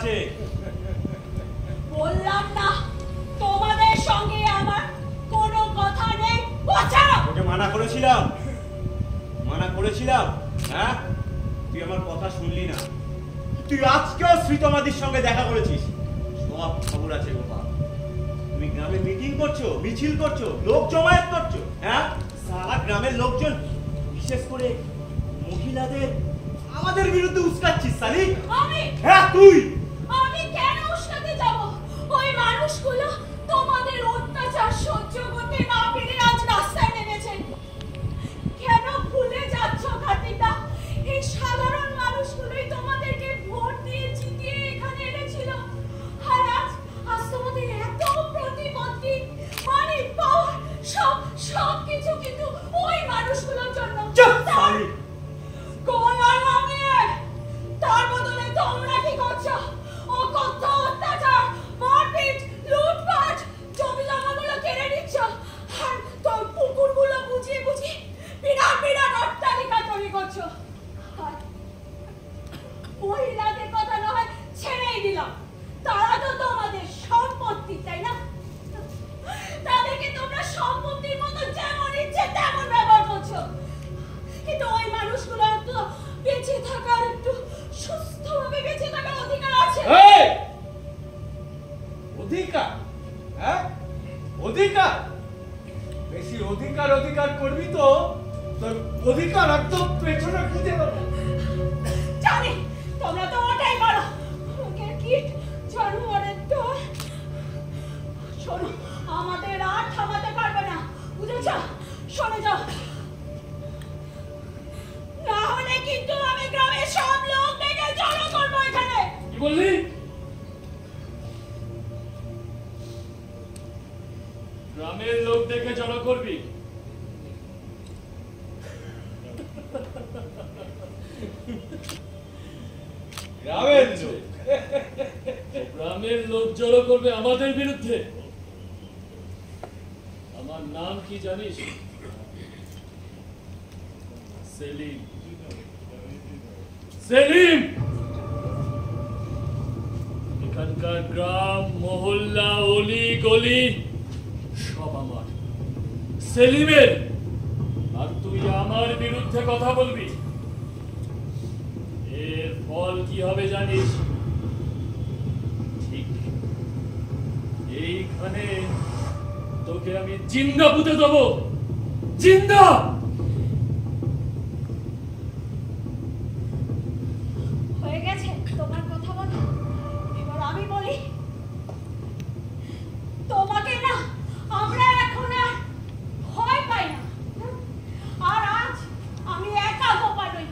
আছে। বললাম না তোমাদের সঙ্গে আমার কোনো কথা নেই। ওকে মানা করেছিলাম, হ্যাঁ? তুই আমার কথা শুনলি না। তুই আজকেও শ্রীতমাদির সঙ্গে দেখা করেছিস। সব খবর আছে গোপাল। তুমি গ্রামে মিটিং করছো, মিছিল করছো, লোক জমায়েত করছো, হ্যাঁ? সারা গ্রামের লোকজন, বিশেষ করে মহিলাদের আমাদের বিরুদ্ধে উস্কাচ্ছিস সালি। হ্যাঁ তুই। আমি কেন উস্কাতে যাব? ওই মানুষগুলো তোমাদের অত্যাচার সহ্য করতে না পেরে আজ রাস্তায় নেমেছে। কেন ভুলে যাচ্ছ কাতিটা? এই সাধারণ মানুষগুলোই তোমাদেরকে ভোট দিয়ে জিতিয়ে এখানে এনেছিল। আর আজ তোমাদের এত প্রতিপত্তি, মানি পাওয়ার, সব কিছু কিন্তু ওই মানুষগুলোর জন্য। তার বদলে তোমরা কি করছো? অকথ্য অত্যাচার, মারপিট, লুটপাট, জমি জমাগুলো কেড়ে নিচ্ছ। আর তোর পুকুরগুলো বুঝিয়ে বিরাট অট্টালিকা তৈরি করছো। মহিলাদের কথা না হয় ছেড়েই দিলাম, তারা তো তোমাদের সম্পত্তি, তাই না? তাদেরকে তোমরা সম্পত্তির মতো যেমন ইচ্ছে তেমন ব্যবহার করছো। কিন্তু ওই মানুষগুলোর তো বেঁচে থাকার, একটু সুস্থভাবে বেঁচে থাকার অধিকার আছে। অধিকার? হ্যাঁ, অধিকার? বেশি অধিকার করবি তো তোর অধিকার একদম পেছনে খুঁজে দেবো। জানি তোমরা তো ওটাই বলো। লোকের কীট জানোয়ারের দল। শোনো, আমাদের আর থামাতে পারবে না, বুঝেছ? শোনে যাও, না হলে কিন্তু আমি গ্রামের সব লোক ডেকে জড়ো করবো এখানে। কি বললি? গ্রামের লোক দেখে জড়ো করবি? গ্রামের লোক জড়ো করবে আমাদের বিরুদ্ধে? আমার নাম কি জানিস? সেলিম। সেলিম, এখানকার গ্রাম, মহল্লা, অলি গলি সব আমার, সেলিমের। আর তুই আমার বিরুদ্ধে কথা বলবি? এর ফল কি হবে জানিস? ঠিক এইখানে তোকে আমি জিন্দা পুঁতে দেবো, জিন্দা। হয়ে গেছে তোমার কথা বলা, এবার আমি বলি। তোমাকে না আমরা এখন আর ভয় পাই না। আর আজ আমি একা গোপা নই,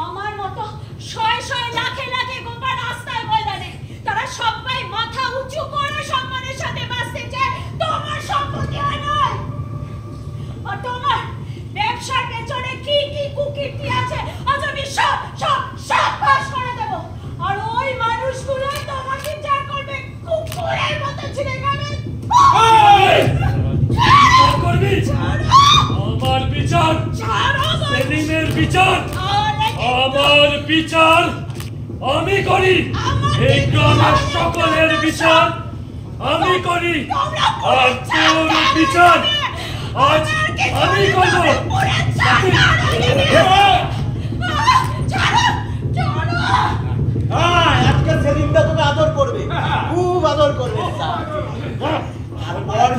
আমার মতো শয়ে লাখে গোপা রাস্তায় ময়দানে, তারা সবাই মাথা উঁচু করে সম্মানের সাথে বাঁচতে চায়। তোমার সম্পত্তি নয়। আর তোমার ব্যবসার পেছনে কি কুকীর্তি আছে আজ আমি সব ফাঁস করে দেব। আর ওই মানুষগুলো তোমাকে যা করবে কুকুরের মতো ছিঁড়ে খাবে। আমার বিচার, সেলিমের বিচার, আমার বিচার আমি করি। এই গ্রামের সকলের বিচার আমি করি। আর তোর বিচার আজ আমি করব। আজকে সেলিমটা তোকে আদর করবে, খুব আদর করবে। আর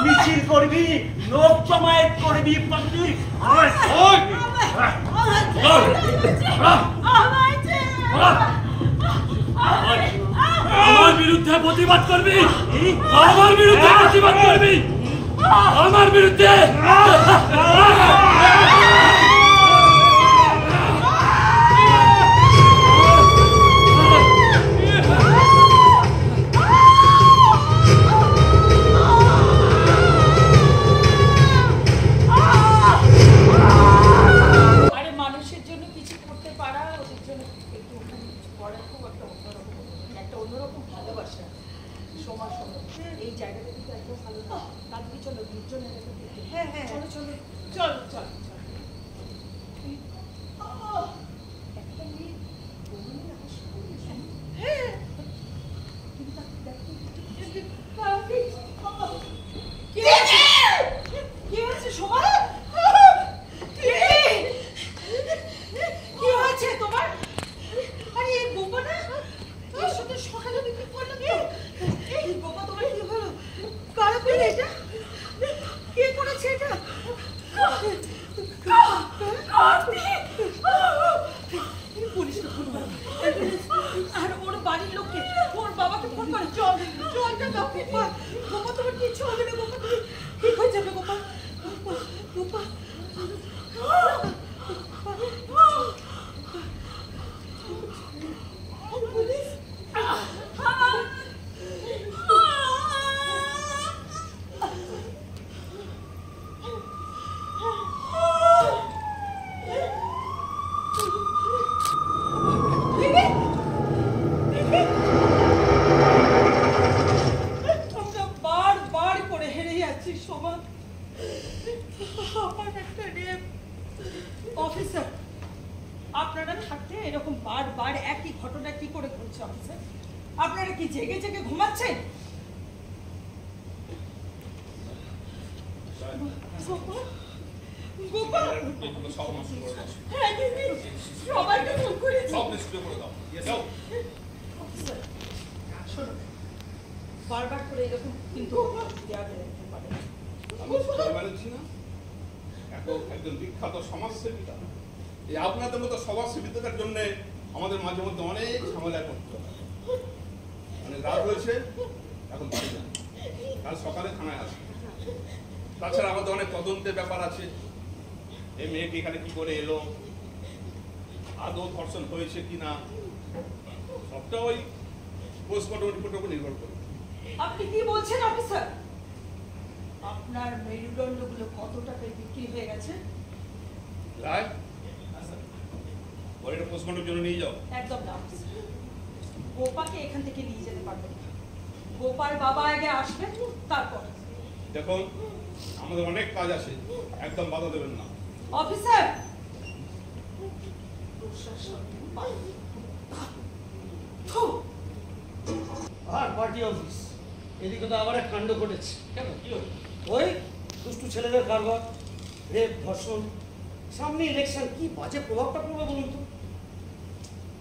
মিছিল করবি, লোক জমায়েত করবি। আমার বিরুদ্ধে প্রতিবাদ করবি, আমার বিরুদ্ধে প্রতিবাদ করবি, আমার বিরুদ্ধে। চলো পুলিশকে ফোন করো, আর ওর বাড়ির লোককে, ওর বাবাকে ফোন করে জল জলটা দাও। গোপাল, গোপাল তোমার কিচ্ছু হবে না, গোপাল তুমি ঠিক হয়ে যাবে। গোপাল, গোপাল, পুলিশ অফিসার, আপনারা থাকতে এরকম বারবার একই ঘটনা কি করে ঘটছে অফিসার? আপনারা কি জেগে জেগে ঘুমাচ্ছেন? গোপাল, হ্যাঁ দিদি, সবাইকে ফোন করেছি। অফিসার, শোনো, বারবার করে এরকম কিন্তু দেওয়া যেতে পারে না। একজন বিখ্যাত সমাজসেবিকা, এই আপনাদের মতো সমাজসেবিতার জন্য আমাদের মাঝে মধ্যে অনেক ঝামেলা করতে হয়। মানে রাত হয়েছে, এখন বাড়ি যান, কাল সকালে থানায় আসবে। তাছাড়া আমাদের অনেক তদন্তের ব্যাপার আছে। এই মেয়েটি এখানে কি করে এলো, আদৌ ধর্ষণ হয়েছে কিনা, সবটা ওই পোস্টমর্টম রিপোর্টের উপর নির্ভর করে। আপনি কি বলছেন অফিসার? আপনার মেরুদণ্ডগুলো কত টাকায় বিক্রি হয়ে গেছে? রায়, বডিটা পোস্টমর্টমের জন্য নিয়ে যাও। একদম না অফিসার, গোপাকে এখান থেকে নিয়ে যেতে পারবেন না। গোপাল বাবা আগে আসবেন, তারপর। দেখুন, আমাদের অনেক কাজ আছে, একদম বাধা দেবেন না। অফিসার, আর পার্টি অফিস এদিকে তো আবার এক কাণ্ড ঘটেছে। কেন, কি হলো? ওই দুষ্টু ছেলেদের কারবার, রেপ, ধর্ষণ, সামনে ইলেকশন, কি বাজে প্রভাবটা পড়বে বলুন তো।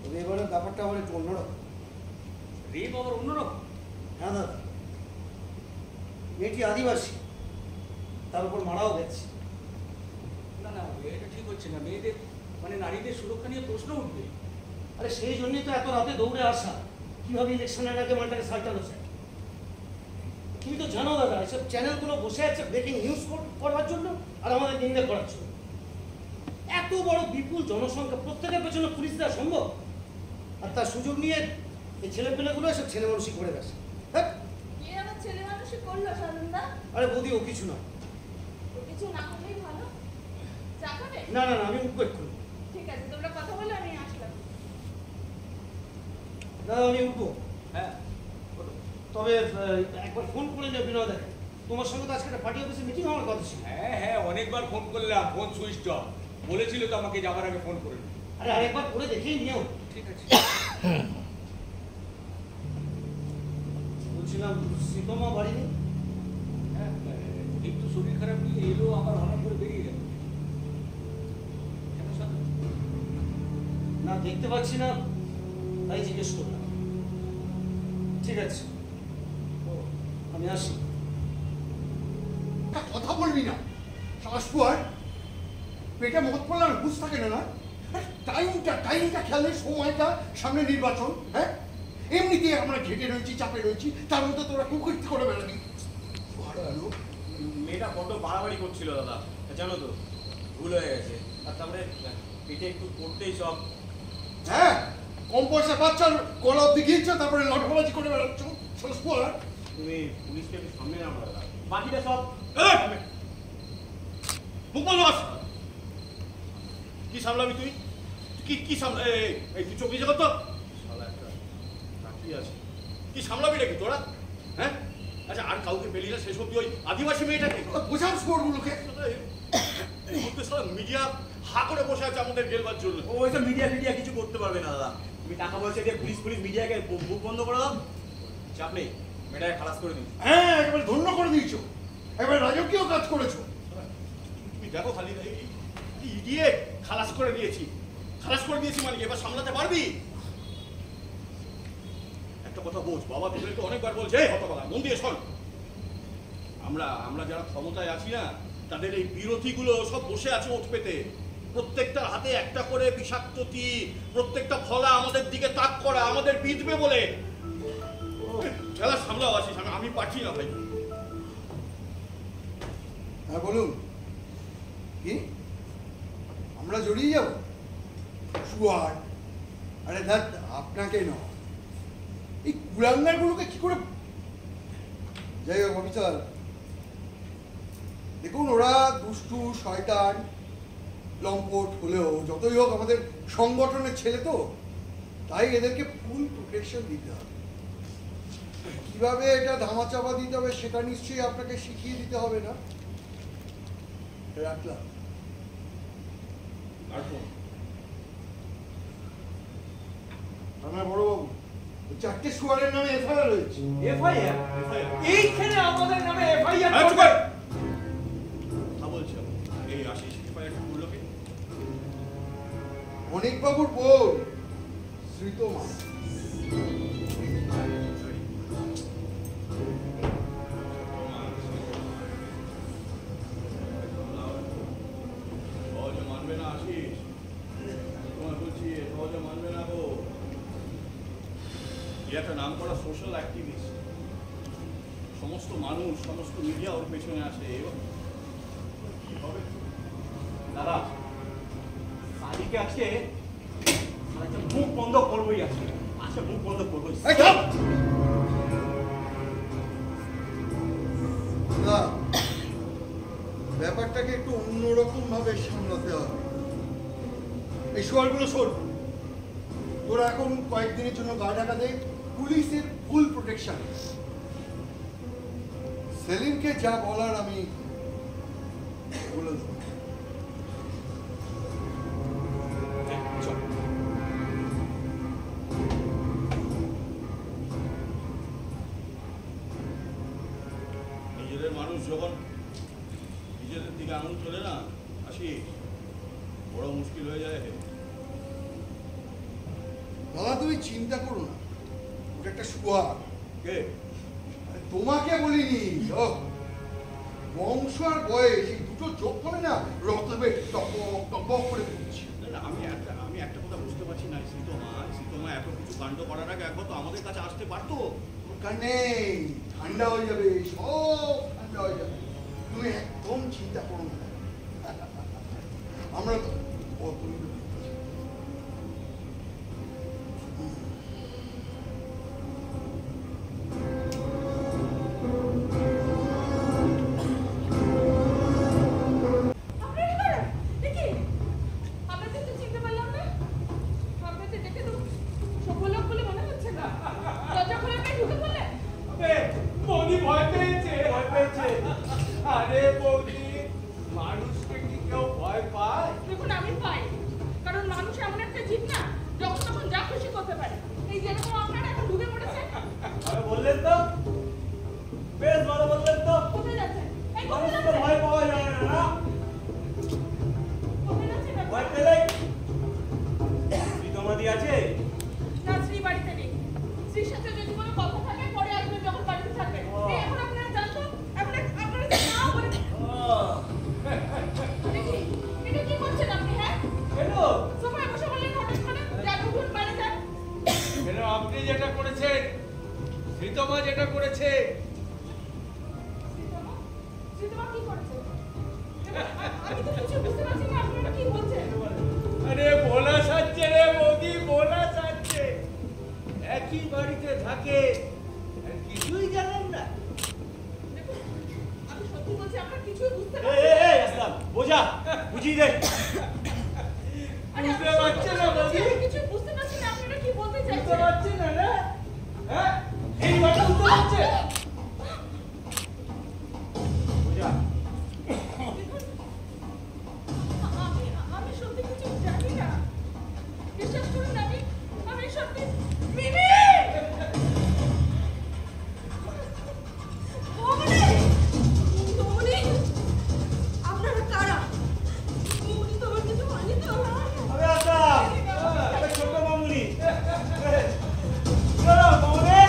তবে এবারে ব্যাপারটা আবার একটু অন্যরকম। রেপ আবার অন্যরকম? হ্যাঁ দাদা, মেয়েটি আদিবাসী, তার উপর মারাও গেছে। না না, এটা ঠিক হচ্ছে না। মেয়েদের মানে নারীদের সুরক্ষা নিয়ে প্রশ্ন উঠবে। আরে সেই জন্যই তো এত রাতে দৌড়ে আসা, কিভাবে ইলেকশনের আগে মালটাকে সাল্টানো যায়। তুমি তো জানো দাদা, এসব চ্যানেলগুলো বসে আছে ব্রেকিং নিউজ করার জন্য আর আমাদের নিন্দা করার জন্য। এত বড় বিপুল জনসংখ্যা, প্রত্যেকের পেছনে পুলিশ দেওয়া সম্ভব? আর তার সুযোগ নিয়ে এই ছেলেপেলেগুলো এসব ছেলে মানুষই করে গেছে। হ্যাঁ, কে আমার ছেলে মানুষই করলো সানন্দা? আরে বৌদি, ও কিছু না। ও কিছু না হলেই ভালো। চা খাবে? না না না, আমি উঠবো এক্ষুনি। ঠিক আছে, তোমরা কথা বলে আমি আসলাম। দাদা, আমি উঠবো। হ্যাঁ, তবে একবার ফোন করে নেবে বিনয় দেখে, তোমার সঙ্গে তো আজকে একটা পার্টি অফিসে মিটিং হওয়ার কথা ছিল। হ্যাঁ হ্যাঁ, অনেকবার ফোন করলাম, ফোন সুইচ অফ। বলেছিল তো আমাকে যাবার আগে ফোন করে নিতে। আরে আরেকবার করে দেখেই নিও। ঠিক আছে। বলছিলাম, সীতমা বাড়ি নেই? হ্যাঁ, একটু শরীর খারাপ নিয়ে এলো, আবার হঠাৎ করে বেরিয়ে গেল। কেন সাথে? না, দেখতে পাচ্ছি না, তাই জিজ্ঞেস করলাম। ঠিক আছে, আমি আসি। কথা বলবি না, শাসপুয়ার পেটে মত পড়লে আর বুঝ থাকে না। না টাইমটা খেয়াল নেই, সময়টা, সামনে নির্বাচন। হ্যাঁ, এমনিতেই আমরা ঘেটে রয়েছি, চাপে রয়েছি, তার মধ্যে তোরা কুকৃতি করে বেড়াবি। মেয়েটা বড্ড বাড়াবাড়ি করছিল দাদা, জানো তো, ভুল হয়ে গেছে। আর তারপরে পেটে একটু পড়তেই সব। হ্যাঁ, কম পয়সা বাচ্চার গলা অব্দি গিয়েছে, তারপরে লটবাজি করে বেড়াচ্ছ। শাসপুয়ার, তুমি পুলিশকে একটু সামনে নাও দাদা, বাকিটা সব কি সামলাবি তুই? কি সামলা? এই তুই চব্বিশ কত সালা একটা চাকরি আছে, কি সামলাবি নাকি তোরা? হ্যাঁ, আচ্ছা, আর কাউকে পেলি না শেষ অব্দি ওই আদিবাসী মেয়েটাকে বোঝাও স্পোর্টগুলোকে। মিডিয়া হা করে বসে আছে আমাদের গেলবার জন্য। ওইসব মিডিয়া কিছু করতে পারবে না দাদা। তুমি টাকা পয়সা দিয়ে পুলিশ মিডিয়াকে মুখ বন্ধ করে দাও, চাপ নেই, মেয়েটাকে খালাস করে দিই। হ্যাঁ, একেবারে ধন্য করে দিয়েছো, এবার রাজকীয় কাজ করেছো। তুমি দেখো খালি ইডিয়ে খালাস করে দিয়েছি মানে এবার সামলাতে পারবি? একটা কথা বোঝ, বাবা তোদেরকে অনেকবার বলছে, হতবাগা মন দিয়ে শোন। আমরা যারা ক্ষমতায় আছি না, তাদের এই বিরোধীগুলো সব বসে আছে ওঠ পেতে। প্রত্যেকটা হাতে একটা করে বিষাক্ত তীর, প্রত্যেকটা ফলা আমাদের দিকে তাক করা, আমাদের বিঁধবে বলে। খেলা সামলাও আছিস, আমি পারছি না ভাই। হ্যাঁ বলুন, কি আমরা জড়িয়ে যাব? শুয়ার, আরে দেখ আপনাকে নয়, এই কুলাঙ্গারগুলোকে কি করে। যাই হোক অফিসার, দেখুন ওরা দুষ্টু শয়তান লম্পট হলেও যতই হোক আমাদের সংগঠনের ছেলে তো, তাই এদেরকে ফুল প্রোটেকশন দিতে হবে। কিভাবে এটা ধামাচাপা দিতে হবে সেটা নিশ্চয়ই আপনাকে শিখিয়ে দিতে হবে না? রাখলাম। আমার বড়বাবু, চারটে শুয়ারের নামে এফআইআর হয়েছে। এফআইআর? এইখানে আমাদের নামে এফআইআর বলছি এই আশিস এফআইআর করলো কি? অনেক বাবুর বউ শ্রীতমা। মানবে না আশিস, তোমার বলছি সহজে মানবে না গো। একটা নাম করা সোশ্যাল অ্যাক্টিভিস্ট, সমস্ত মানুষ সমস্ত মিডিয়া ওর পেছনে আসে। কি হবে দাদা? সাদিকে আজকে মুখ বন্ধ করবোই, আজকে আজকে মুখ বন্ধ করবোই। ব্যাপারটাকে একটু অন্যরকম ভাবে সামলাতে হবে। এই শোয়ারগুলো শোন, তোরা এখন কয়েকদিনের জন্য গা ঢাকা দে, পুলিশের ফুল প্রোটেকশন। সেলিমকে যা বলার আমি বলে দেবো। নিজেদের মানুষ যখন নিজেদের দিকে আঙুল চলে না আশিস, বড় মুশকিল হয়ে যায়। দাদা তুমি চিন্তা করো না, ওটা একটা শুয়ার। কে? তোমাকে বলিনি, বংশ আর বয়স এই দুটো যোগ করে না রক্তবে টপক টপক করে পড়ছে। আমি একটা কথা বুঝতে পারছি না, শীতমা এত কিছু কাণ্ড করার আগে একবার তো আমাদের কাছে আসতে পারতো। দরকার নেই, ঠান্ডা হয়ে যাবে, সব ঠান্ডা হয়ে যাবে, তুমি একদম চিন্তা করো না। আমরা মানুষকে কি কেউ ভয় পায়? দেখুন আমি পাই, কারণ মানুষ এমন একটা জীব না যখন তখন যা খুশি করতে পারে। এই যেরকম আপনারা এখন ঢুকে পড়েছেন। বললেন তো, বেশ ভালো বললেন তো। কোথায় যাচ্ছেন? এই কোথায় মানুষকে যাচ্ছেন? ভয় পাওয়া যায় না। কোথায় যাচ্ছেন? ভয় পেলে শ্রীতমাদি আছে? না, শ্রী বাড়িতে নেই। শ্রীর সাথে যদি কোনো কথা থাকে পরে আসবেন যখন বাড়িতে থাকবেন। এই এখন আপনারা জানতো, আপনারা না বলে এটা কি করছেন আপনি? হ্যাঁ কেন সোফায় বসে বললেন হঠাৎ করে যান উঠুন বাইরে যান। কেন আপনি যেটা করেছেন, শ্রীতমা যেটা করেছে। শ্রীতমা কি করেছে? আমি তো কিছু বুঝতে পারছি না, আপনারা কি বলছেন? আরে বোনা সাজছে রে মোদি, বোনা সাজছে। একই বাড়িতে থাকে আর কিছুই জানেন না। দেখুন, আমি সত্যি বলছি, আপনারা কিছুই বুঝতে পারছেন এই না। আসলাম বোঝা বুঝিয়ে দে। আরে বুঝতে পারছে না মোদি, আমি কিছু বুঝতে পারছি না, আপনারা কি বলতে বুঝতে চাইছেন? পারছে না না? হ্যাঁ, এই বাটা বুঝতে পারছে। বোঝা আমি সত্যি কিছু জানি না, বিশ্বাস করুন। আমি সত্যি মিমি তোমরি আপনারা কারা? উনি তো আমার কিছু হয়নি তো? আরে আসলাম, আরে ছোট মামুনি। চলো মামুনি,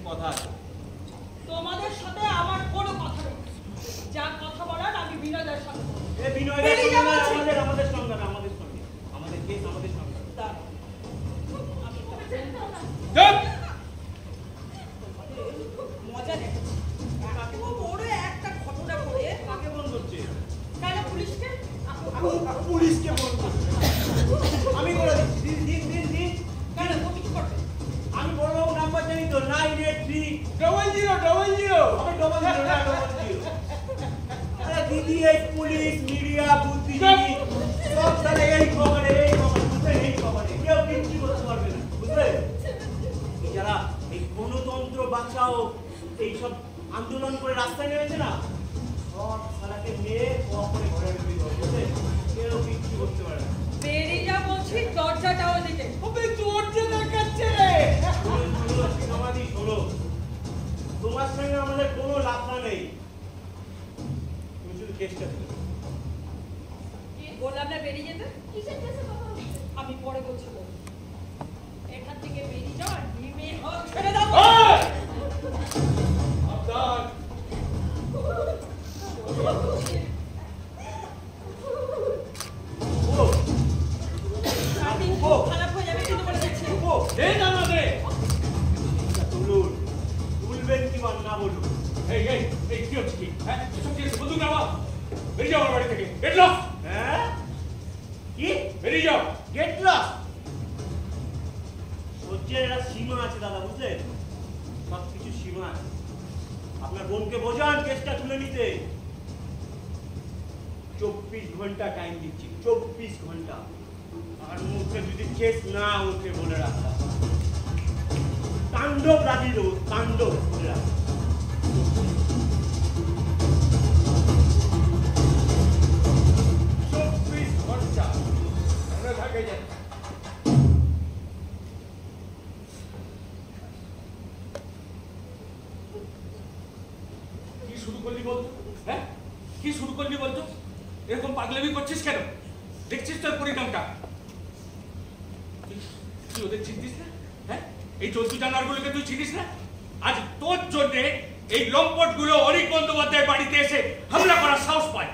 কথা আছে। তোমাদের সাথে আমার কোনো কথা নেই। যা কথা বলার আমি বিনয়ের সাথে বলবো। এ বিনয় বেরিয়ে যাও বলছি। আমাদের সঙ্গে না, আমাদের সঙ্গে। আমাদের কেস আমাদের সঙ্গে। দাঁড়াও। আমি তোমাদের চুপ! মজা দেখেছি। এত বড় একটা ঘটনা করে কাকে ফোন করছে? কেন পুলিশকে? পুলিশকে ফোন করছে। আমি করে দিচ্ছি। দিন। কেন তুমি কি করবে? আমি বড়বাবু নাম্বার জানি তো, 983 0000। আমি ডবল জিরো। আরে দিদি, এই পুলিশ, মিডিয়া, বুদ্ধিজীবী সব তাহলে এই খবরে বুঝলেন, এই খবরে কেউ কিচ্ছু করতে পারবে না, বুঝলেন? এই যারা এই গণতন্ত্র বাঁচাও এইসব আন্দোলন করে রাস্তায় নেমেছে না, সব সালাকে নিয়ে করে ঘরে ঢুকে দেবো, বুঝলেন? কেউ কিচ্ছু করতে পারে না। বেরিয়ে যা বলছি, দরজাটাও দিতে। দরজা দেখাচ্ছে রে। শোনো, তোমার সঙ্গে আমাদের কোনো লাভটা নেই, তুমি শুধু কেসটা দিও। বললাম না বেরিয়ে যেতে। কিসের কেসে কথা হচ্ছে? আমি পরে বলছি। এখান থেকে বেরিয়ে যাও আর ডিমে হাত ছেড়ে দাও। এই! সাবধান। শান্তি খুব খারাপ হয়ে যাবে কিন্তু বলে দিচ্ছি। দে জানা দে। তুলবেন কি না বলুন? এই কি হচ্ছে কি? হ্যাঁ, এসব কি হচ্ছে? বন্দুক নামা। বেরিয়ে যাও আমার বাড়ি থেকে। Gate lock. হ্যাঁ? কি? বেরিয়ে যাও। Gate lock? সহ্যের একটা সীমা আছে দাদা, বুঝলেন? সব কিছু সীমা আছে। আপনার বোনকে বোঝান কেসটা তুলে নিতে। 24 ঘন্টা টাইম দিচ্ছি, 24 ঘন্টা। আর মুখে যদি কেস না উঠে বলে রাখলাম, তাণ্ডব লাগিয়ে দেবো, তাণ্ডব বলে রাখলাম। 24 ঘন্টা মনে থাকে যেন। কি শুরু করলি বলতো? হ্যাঁ, কি শুরু করলি বলতো? এরকম পাগলামি করছিস কেন? দেখছিস তোর পরিণামটা? তুই ওদের চিনতিস না? হ্যাঁ, এই 14 জানোয়ারগুলোকে তুই চিনিস না? আজ তোর জন্যে এই লম্পটগুলো অনেক বন্দ্যোপাধ্যায়ের বাড়িতে এসে হামলা করার সাহস পায়।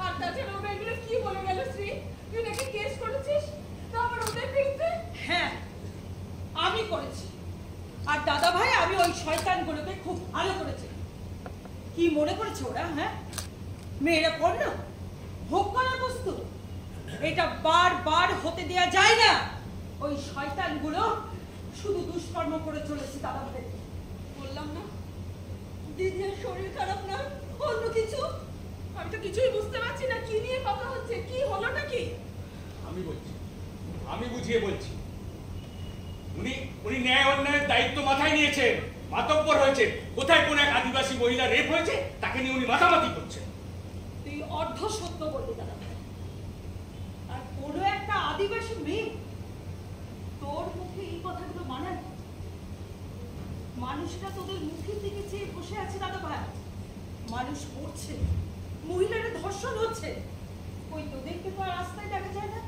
আর তাছাড়া ওরা এগুলো কি বলে গেল শ্রী? তুই নাকি কেস করেছিস? তারপর ওদের বিরুদ্ধে? হ্যাঁ, আমি করেছি। আর দাদা ভাই, আমি ওই শয়তানগুলোকে খুব ভালো করেছি। কি মনে করেছে ওরা? হ্যাঁ, মেয়েরা পণ্য, ভোগ করার বস্তু। এটা বারবার হতে দেয়া যায় না। ওই শয়তানগুলো শুধু দুষ্কর্ম করে চলেছে দাদা ভাই। বললাম না দিদির শরীর খারাপ না, অন্য কিছু। আমি তো কিছুই বুঝতে পারছি না কি নিয়ে কথা হচ্ছে, কি হলোটা কি? আমি বলছি, আমি বুঝিয়ে বলছি। উনি ন্যায় অন্যায়ের দায়িত্ব মাথায় নিয়েছেন, মাতব্বর হয়েছে। কোথায় কোন এক আদিবাসী মহিলা রেপ হয়েছে তাকে নিয়ে উনি মাতামাতি করছেন। তুই অর্ধ সত্য বললি দাদা ভাই। আর কোনো একটা আদিবাসী মেয়ে তোর মুখে এই কথাগুলো মানায়? মানুষরা তোদের মুখের দিকে চেয়ে বসে আছে দাদা ভাই। মানুষ মরছে, মহিলারা ধর্ষণ হচ্ছে, ওই তোদেরকে তো আর রাস্তায় দেখা যায় না।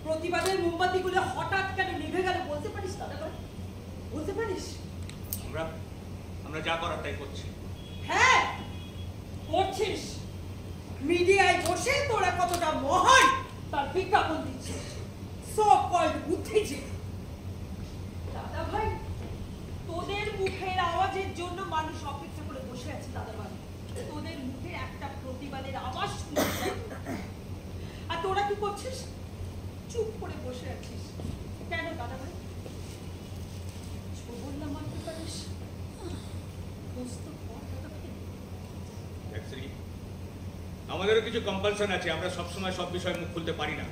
প্রতিবাদের মোমবাতিগুলো হঠাৎ কেন নিভে গেল বলতে পারিস দাদা ভাই? বলতে পারিস? আমরা যা করার তাই করছি। হ্যাঁ, করছিস। মিডিয়ায় বসে তোরা কতটা মহান তার বিজ্ঞাপন দিচ্ছিস। সব কয়েক বুদ্ধিজীবী। দাদা ভাই, তোদের মুখের আওয়াজের জন্য মানুষ অপেক্ষা করে বসে আছে দাদা ভাই। তোদের মুখে একটা প্রতিবাদের আওয়াজ শুনতে চাই। আর তোরা কি করছিস? চুপ করে বসে আছিস কেন দাদা ভাই? বললাম মানতে পারিস? আমাদেরও কিছু কম্পালশন আছে, আমরা সবসময় সব বিষয়ে মুখ খুলতে পারি না।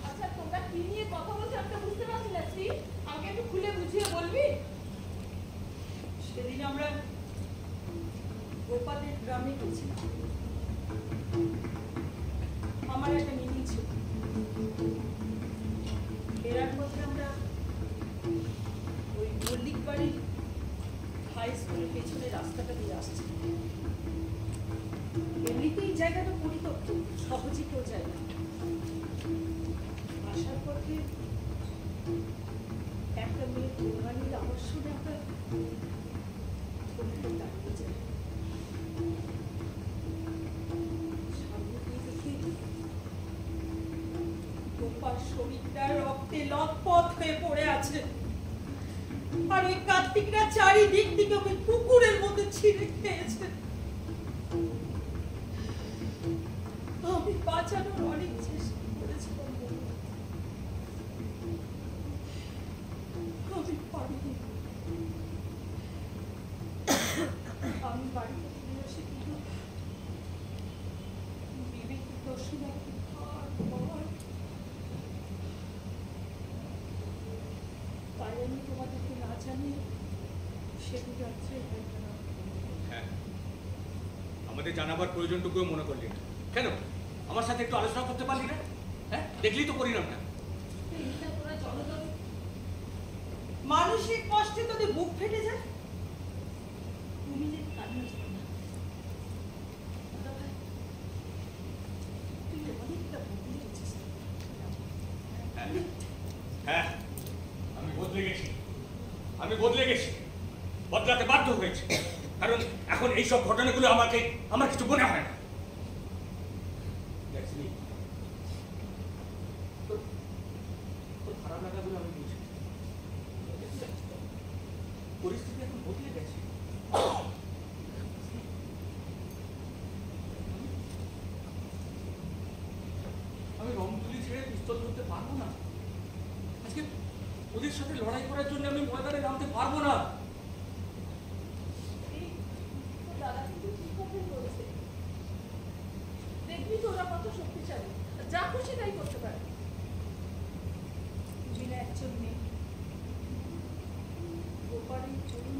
আচ্ছা, তোমরা কি নিয়ে কথা বলছো আমি তো বুঝতে পারছি না শ্রী। আমাকে একটু খুলে বুঝিয়ে বলবি? সেদিন আমরা গোপালের গ্রামে গেছিলাম। আমার একটা মিটিং ছিল। ফেরার পথে আমরা ওই মল্লিক বাড়ির হাই স্কুলের পেছনে রাস্তাটা দিয়ে আসছি। এমনিতে এই জায়গাটা পরিত্যক্ত, সহজে কেউ যায় না। আসার পথে একটা মেয়ে কোরবানির আমার শুনে আমরা দাঁড়িয়ে যাই। সামনে দিয়ে দেখি গোপার শরীরটা রক্তে লথপথ হয়ে পড়ে আছে, আর ওই কার্তিকরা চারিদিক থেকে ওকে কুকুরের মতো ছিঁড়ে খেয়েছে। আমি বাঁচানোর অনেক চেষ্টা করেছিলাম, আমি পারিনি। আমি বাড়িতে ফিরে এসে কিন্তু বিবেকের দর্শনার্থী তাই আমি তোমাদেরকে না জানিয়ে সেদিন রাত্রে হ্যাঁ, আমাদের জানাবার প্রয়োজনটুকুও মনে করলি না কেন? আমার সাথে একটু আলোচনা করতে পারলি না? হ্যাঁ, দেখলি তো পরিণামটা। মানসিক কষ্টে তোদের বুক ফেটে যায়, তুমি যে কান্না করো না। তুই অনেকটা বদলে গেছিস। হ্যাঁ, আমি বদলে গেছি, আমি বদলে গেছি, বদলাতে বাধ্য হয়েছে, কারণ এখন এইসব ঘটনাগুলো আমার কিছু মনে হয় না। খারাপ লাগাগুলো আমি বুঝি, পরিস্থিতি এখন বদলে গেছে। আমি রংতুলি ছেড়ে পিস্তল ধরতে পারবো না। আজকে ওদের সাথে লড়াই করার জন্য আমি ময়দানে নামতে পারবো না। দাদা কিন্তু ঠিক কথাই বলছে, দেখবি তো ওরা কত শক্তিশালী, যা খুশি তাই করতে পারে। জিনা একজন মেয়ে, গোপালের চরণ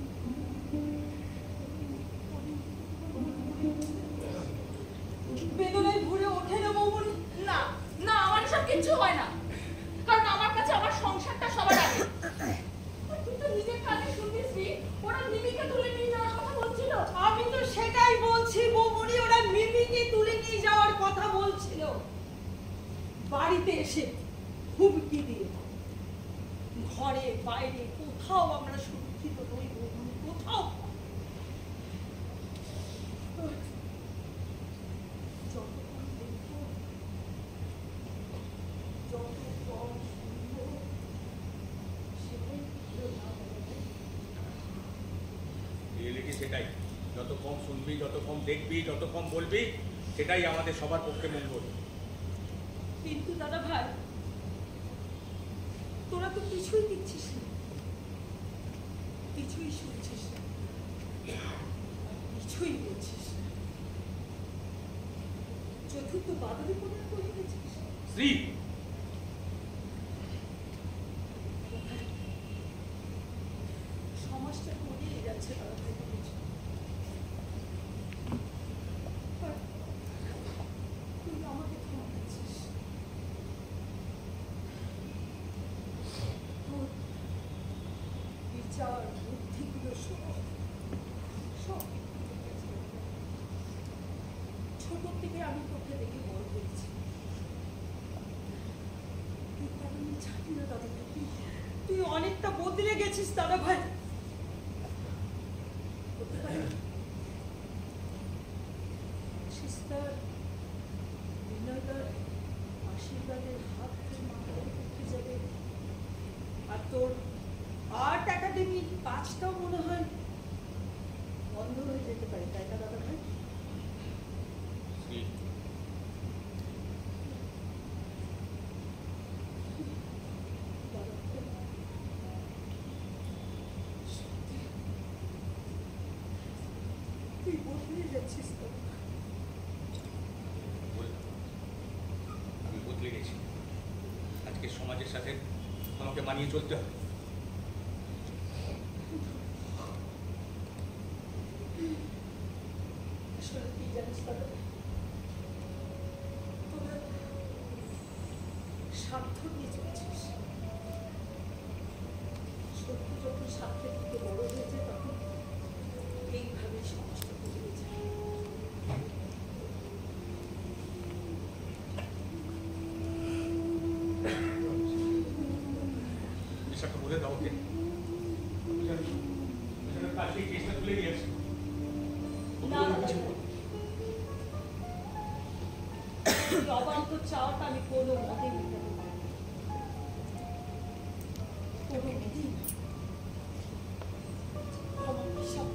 বেদনায় ঘুরে ওঠে না বৌমনি। না না, আমার সব কিচ্ছু হয় না, কারণ আমার কাছে আমার সংসারটা সবার আগে। তুই তো নিজের কানে শুনতিস, ওরা মিমিকে তুলে নিয়ে যাওয়ার কথা বলছিল। আমি তো সেটাই বলছি বৌমনি, ওরা মিমিকে তুলে নিয়ে যাওয়ার কথা বলছিল। বাড়িতে এসে হুমকি দিয়ে ঘরে বাইরে কোথাও আমরা সুরক্ষিত নই বৌমনি, কোথাও। যতক্ষণ দেখবো, যত কম শুনবো, সেটাই রিয়েলিটি সেটাই, যত কম শুনবি, যত কম দেখবি, যত কম বলবি, সেটাই আমাদের সবার পক্ষে মঙ্গল। কিন্তু দাদা ভাই, তোরা তো কিছুই দিচ্ছিস না, কিছুই শুনছিস না, কিছুই বলছিস না। চতুর্থ বাদরি কোণে করে গেছিস। শ্রী, সমাজটা গড়িয়ে যাচ্ছে দাদা ভাই, তুই আমাকে ক্ষমা করছিস। বিচার বুদ্ধিগুলো সব ছোট থেকে আমি তোকে দেখে বড় হয়েছি। আমি জানি না দাদা ভাই, তুই অনেকটা বদলে গেছিস দাদা ভাই। সিস্টার বিনয়দার আশীর্বাদের হাত তোর মাথায় উঠে যাবে, আর তোর আর্ট একাডেমির কাজটাও মনে হয় বন্ধ হয়ে যেতে পারে, তাই না দাদা ভাই? তুই বদলে যাচ্ছিস তো। আমি বদলে গেছি, আজকে সমাজের সাথে আমাকে মানিয়ে চলতে হবে। আসলে কি জানিস দাদা, তোরা স্বার্থ নিয়ে চলছিস। সত্য যখন স্বার্থের দিকে বড় হয়ে যায়, তখন এইভাবে সমাজটা বদলে যায়। বিষয়টা বলে দাও ওকে। অবান্ত চাওয়াটা আমি কোনো মতেই নিতে পারবো না। কোনো মতেই না। আমার হিসাব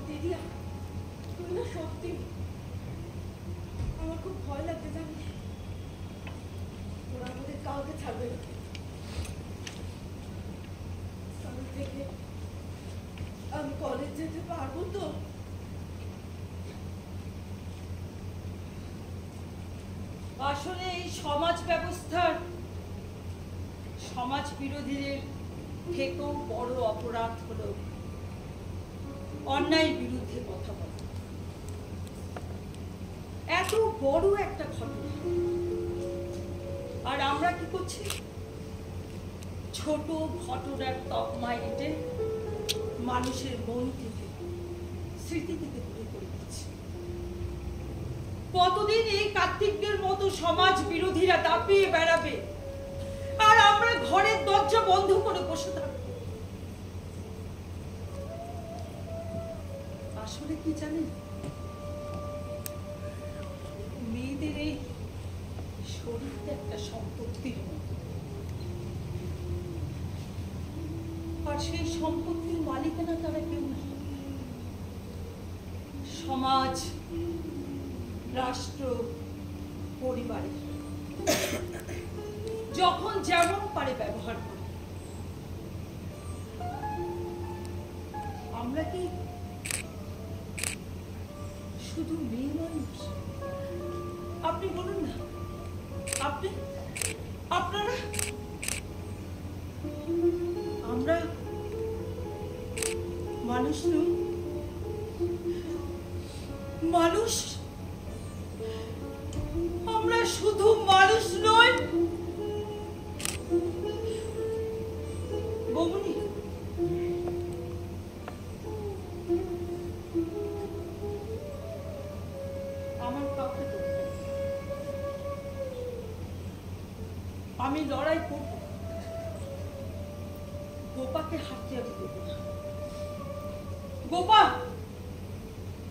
দিদিয়া, তুমি না সত্যি, আমার খুব ভয় লাগছে জানিস। ওরা আমাদের কাউকে ছাড়বে না। স্কুল থেকে আমি কলেজ যেতে পারবো তো? আসলে এই সমাজ ব্যবস্থার সমাজ বিরোধীদের থেকেও বড় অপরাধ হলো অন্যায়ের বিরুদ্ধে কথা বলা। এত বড় একটা ঘটনা, আর আমরা কি করছি? ছোট ঘটনার তকমায় এঁটে মানুষের মন থেকে, স্মৃতি থেকে দূরে করে দিচ্ছি। কতদিন এই কার্তিকদের মতো সমাজ বিরোধীরা দাপিয়ে বেড়াবে, আর আমরা ঘরের দরজা বন্ধ করে বসে থাকবো? আসলে কি জানেন, মেয়েদের এই শরীরটা একটা সম্পত্তির মতো, আর সেই সম্পত্তির মালিকানা তারা কেউ না। সমাজ, রাষ্ট্র, পরিবারে যখন যেমন পারে ব্যবহার করে। আমরা কি শুধু মেয়ে মানুষ? আপনি বলুন না, আপনারা, আমরা মানুষ নই? মানুষ, আমরা শুধু মানুষ নই? বৌমনি, আমার কাউকে দেবে না। আমি লড়াই করব, গোপাকে হাঁটতে আমি দেবো না। গোপা,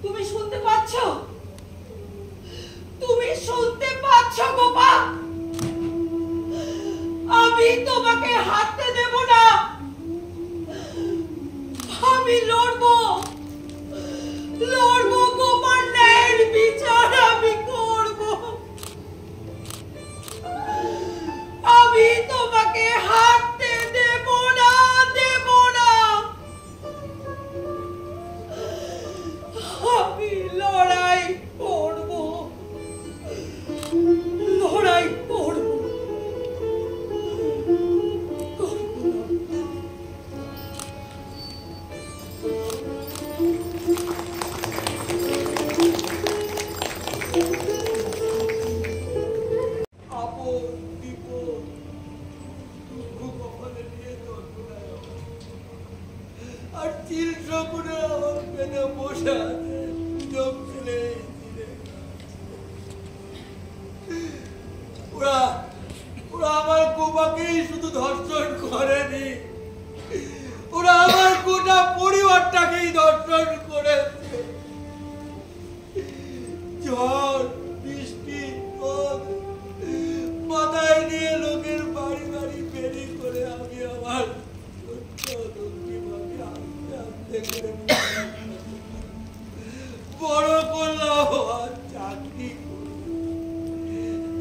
তুমি শুনতে পাচ্ছ? তুমি শুনতে পাচ্ছ গোপা? আমি তোমাকে হাঁটতে দেব না। আমি লড়বো, গোপার ন্যায়ের বিচার আমি করব। আমি তোমাকে হাঁটতে দেব না, দেব না। আমি লড়াই করব, লড়াই করব। আর চিল সপুরে আমার পেনে বসে আছে, চোখ ছেলে ওরা আমার গোপাকেই শুধু ধর্ষণ করেনি, ওরা আমার গোটা পরিবারটাকেই ধর্ষণ করেছে। ঝড় বৃষ্টি মাথায় নিয়ে লোকের বাড়ি বাড়ি বেরি করে আমি আমার বড় করলাম,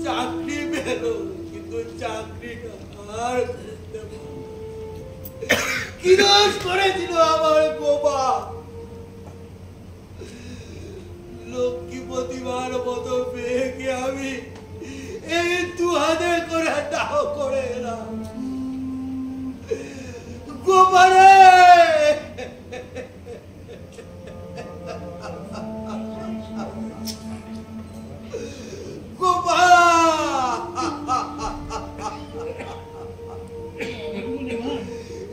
চাকরি পেল, কিন্তু চাকরিটা আর কি দোষ করেছিল আমার গোপা? লক্ষ্মী প্রতিমার মতো মেয়েকে আমি এই 2 হাতে করে দাও করে এলাম। গোপারে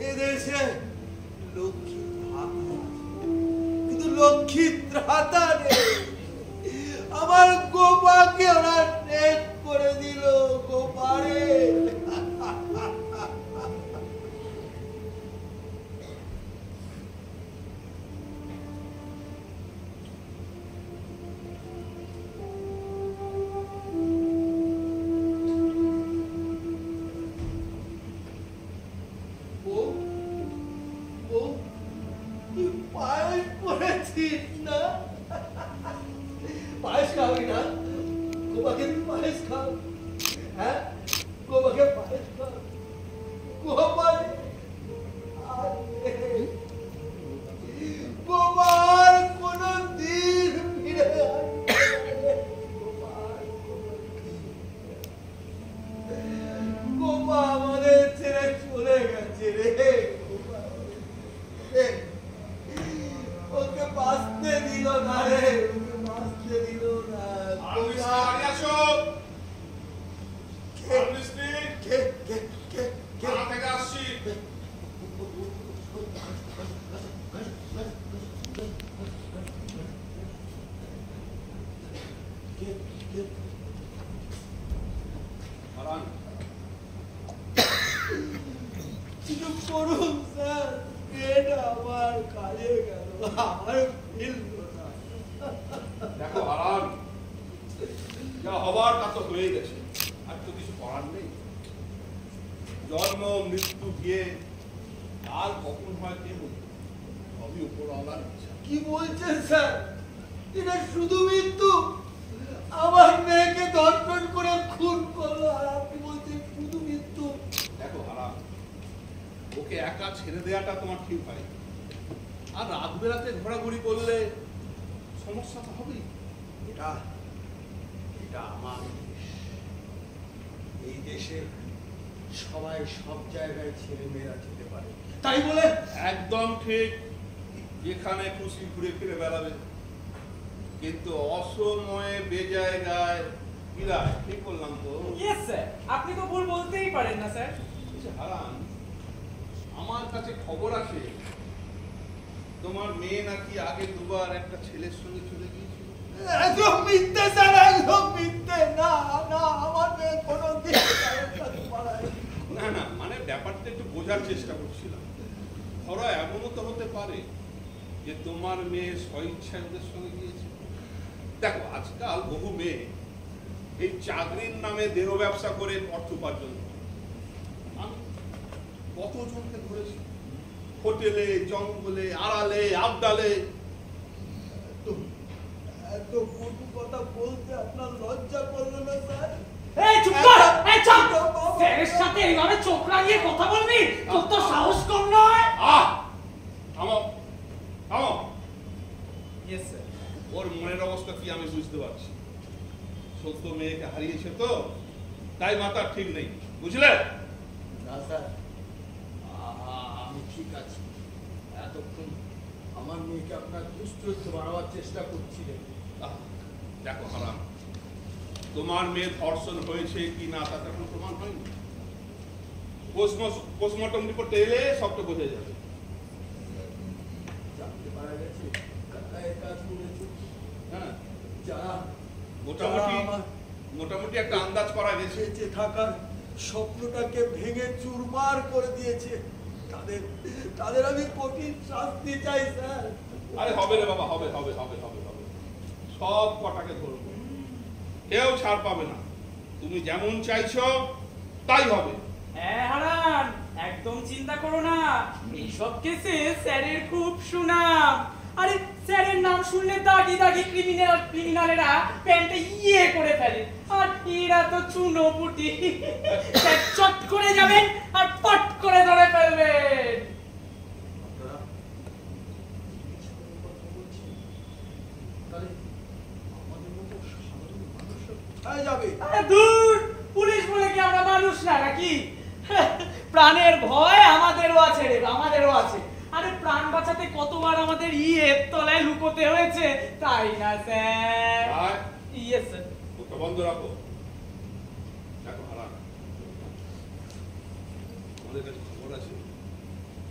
এদেশে লক্ষ্মী ভাতা, কিন্তু লক্ষ্মী ত্রাতা নেই। আমার গোপাকে ওরা নেট করে দিল। গোপারে খাওয়াবি না? গোপাকে পায়েস খাও। হ্যাঁ, গোপাকে পায়েস খাও। গোপাল গোপাল কোনো দিন ফিরে গোপা আমাদের ছেড়ে চলে গেছে রে। ওকে বাঁচতে দিল না রে, ওকে বাঁচতে দিল না। চুপ করুন স্যার, এটা আমার কাজে গেল, আমার ফিরল না। দেখো হারান, যা হবার তা তো হয়ে গেছে, আর তো কিছু করার নেই। জন্ম মৃত্যু গিয়ে আর কখন হয় কে বলবে, সবই উপরওয়ালার ইচ্ছা। কি বলছেন স্যার? এটা শুধু মৃত্যু? আমার মেয়েকে ধর্ষণ করে খুন করলো, আর আপনি বলছেন শুধু মৃত্যু? দেখো হারান, ওকে একা ছেড়ে দেওয়াটা তোমার ঠিক হয়, আর রাত বেলাতে ঘোরাঘুরি করলে সমস্যা তো হবেই। এটা এটা আমার দেশ। এই দেশে সবাই সব জায়গায় ছেলে মেয়েরা যেতে পারে, তাই বলে একদম ঠিক, যেখানে খুশি ঘুরে ফিরে বেড়াবে, কিন্তু অসময়ে বেজায়গায় বিরায়। ঠিক বললাম তো? ইয়েস স্যার, আপনি তো ভুল বলতেই পারেন না স্যার। হারান, আমার কাছে খবর আছে তোমার মেয়ে নাকি আগে দুবার একটা ছেলের সঙ্গে চলে গিয়েছিল। একদম মিথ্যে স্যার, একদম মিথ্যে। না না, আমার মেয়ে কোনোদিন কারোর সাথে পালায়নি। না না, মানে ব্যাপারটা একটু বোঝার চেষ্টা করছিলাম। ধরো এমনও তো হতে পারে যে তোমার মেয়ে স্বইচ্ছায় ওদের সঙ্গে গিয়েছে। দেখো আজকাল বহু মেয়ে এই চাকরির নামে দেহ ব্যবসা করে অর্থ উপার্জন করে। আমি কতজনকে ধরেছি, হোটেলে, জঙ্গলে, আড়ালে, আবডালে। এত কটু কথা বলতে আপনার লজ্জা করলো না স্যার? এই চুপ কর, এই চুপ। স্যারের সাথে এইভাবে চোখ রাঙিয়ে কথা বলবি? তোর তো সাহস কম নয়। থামো থামো। Yes sir. ওর মনের অবস্থা কি আমি বুঝতে পারছি। সত্য মেয়েকে হারিয়েছে তো, তাই মাথা ঠিক নেই, বুঝলে? না স্যার, আমি ঠিক আছি। এতক্ষণ আমার মেয়েকে আপনার দুশ্চরিত্র বাড়াবার চেষ্টা করছিলেন। দেখো হারাম, তোমার মেয়ে ধর্ষণ হয়েছে কি না তা এখন প্রমাণ হয়নি। পোস্টমর্টম রিপোর্ট এলে সবটা বোঝা যাবে। জানতে পারা গেছে কারা এই কাজ করেছে। হ্যাঁ, যারা মোটামুটি একটা আন্দাজ করা গেছে। বেঁচে থাকার স্বপ্নটাকে ভেঙে চুরমার করে দিয়েছে, তাদের আমি কঠিন শাস্তি চাই স্যার। আরে হবে রে বাবা, হবে হবে হবে হবে হবে, সব কটাকে ধরবো, কেউ ছাড় পাবে না। তুমি যেমন চাইছো তাই হবে। হ্যাঁ হারান, একদম চিন্তা করো না। এইসব কেসে স্যারের খুব সুনাম। আরে স্যারের নাম শুনলে দাগি দাগি ক্রিমিনালেরা প্যান্টে ইয়ে করে ফেলে, আর এরা তো চুনোপুটি। স্যার চট করে যাবেন আর পট করে ধরে ফেলবেন। দূর, পুলিশ বলে কি আমরা মানুষ না নাকি? প্রাণের ভয় আমাদেরও আছে রে, আমাদেরও আছে। আরে প্রাণ বাঁচাতে কতবার আমাদের ইয়ের তলায় লুকোতে হয়েছে, তাই না স্যার? Yes sir. ওটা বন্ধ রাখো। দেখো হারান, আমাদের কাছে খবর আছে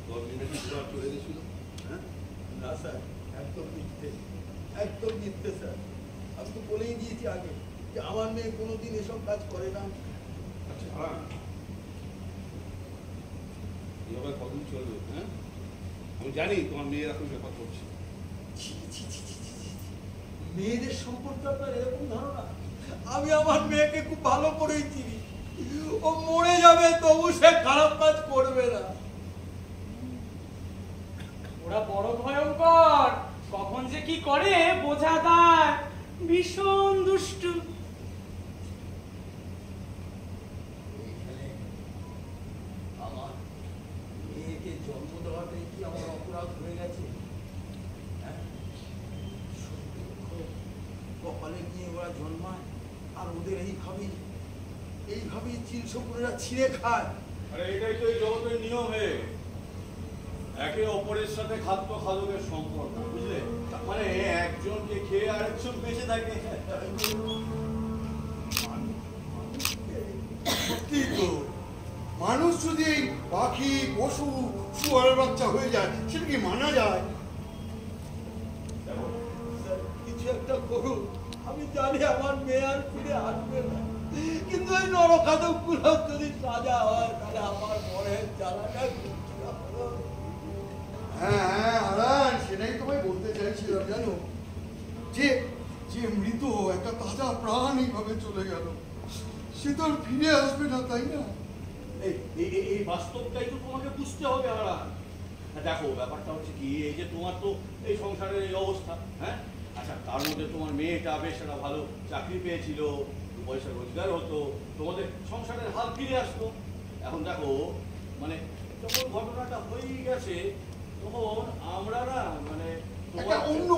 তোর মেয়ে নাকি দুবার চলে গেছিল। হ্যাঁ না স্যার, একদম মিথ্যে, একদম মিথ্যে স্যার। আমি তো বলেই দিয়েছি আগে যে আমার মেয়ে কোনোদিন এসব কাজ করে না। আচ্ছা হারান, এভাবে কদিন চলবে? হ্যাঁ, আমি জানি তোমার মেয়ে এরকম ব্যাপার করছে। মেয়েদের সম্পর্কে আপনার এরকম ধারণা? আমি আমার মেয়েকে খুব ভালো করেই চিনি। ও মরে যাবে তবু সে খারাপ কাজ করবে না। ওরা বড় ভয়ঙ্কর, কখন যে কি করে বোঝা দায়। ভীষণ দুষ্টু। আমার মেয়েকে জন্ম দেওয়াটাই কি আমার অপরাধ হয়ে গেছে? কপালে নিয়ে ওরা জন্মায় আর ওদের এইভাবেই চিলসপুরেরা ছিঁড়ে খায়। আরে এটাই তো এই জগতের নিয়ম হে, একে অপরের সাথে খাদ্য খাদকের সম্পর্ক, বুঝলে? মানে একজনকে খেয়ে আরেকজন বেঁচে থাকে। সত্যি তো, মানুষ যদি এই পাখি পশু শুয়ারের বাচ্চা হয়ে যায় সেটা কি মানা যায়? কিছু একটা করুন, আমি জানি আমার মেয়ে আর ফিরে আসবে না, কিন্তু এই নরখাদক গুলো যদি সাজা হয় তাহলে আমার মনের জ্বালাটা হ্যাঁ হারান, সেটাই তোমায় বলতে চাইছিলাম, জানো, যে যে মৃত একটা তাজা প্রাণ এইভাবে চলে গেল, সে তো আর ফিরে আসবে না, তাই না? এই বাস্তবটাই তো তোমাকে বুঝতে হবে হারান। দেখো ব্যাপারটা হচ্ছে কি, এই যে তোমার তো এই সংসারের এই অবস্থা, হ্যাঁ, আচ্ছা তার মধ্যে তোমার মেয়েটা বেশ একটা ভালো চাকরি পেয়েছিল, পয়সা রোজগার হতো, তোমাদের সংসারের হাল ফিরে আসতো। এখন দেখো মানে যখন ঘটনাটা হয়ে গেছে তখন আমরা না মানে একটা অন্য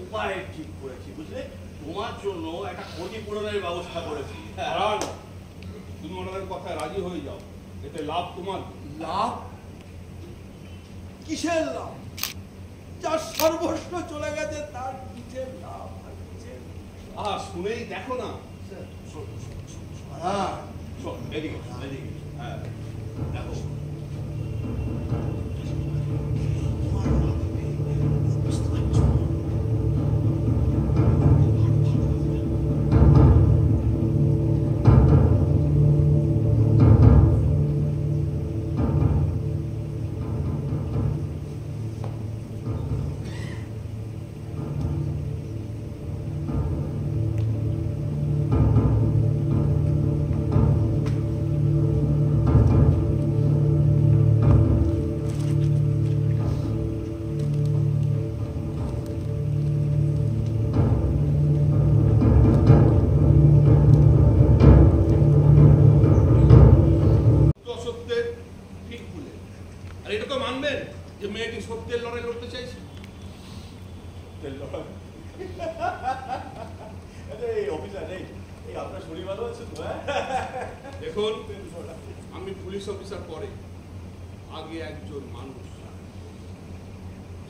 উপায় ঠিক করেছি, বুঝলে? তোমার জন্য একটা ক্ষতিপূরণের ব্যবস্থা করেছি। হারান, তুমি ওনাদের কথায় রাজি হয়ে যাও, এতে লাভ তোমার। লাভ? কিসের লাভ? যার সর্বস্ব চলে গেছে তার কিসের লাভ? শুনেই দেখো না। হ্যাঁ, এদিকে হ্যাঁ দেখো, সত্যের ঠিক ভুলে, আর এটা তো মানবেন যে মেয়েটি সত্যের লড়াই লড়তে চাইছে। অফিসার এই আপনার শরীর ভালো আছে তো? দেখুন, আমি পুলিশ অফিসার পরে আগে একজন মানুষ।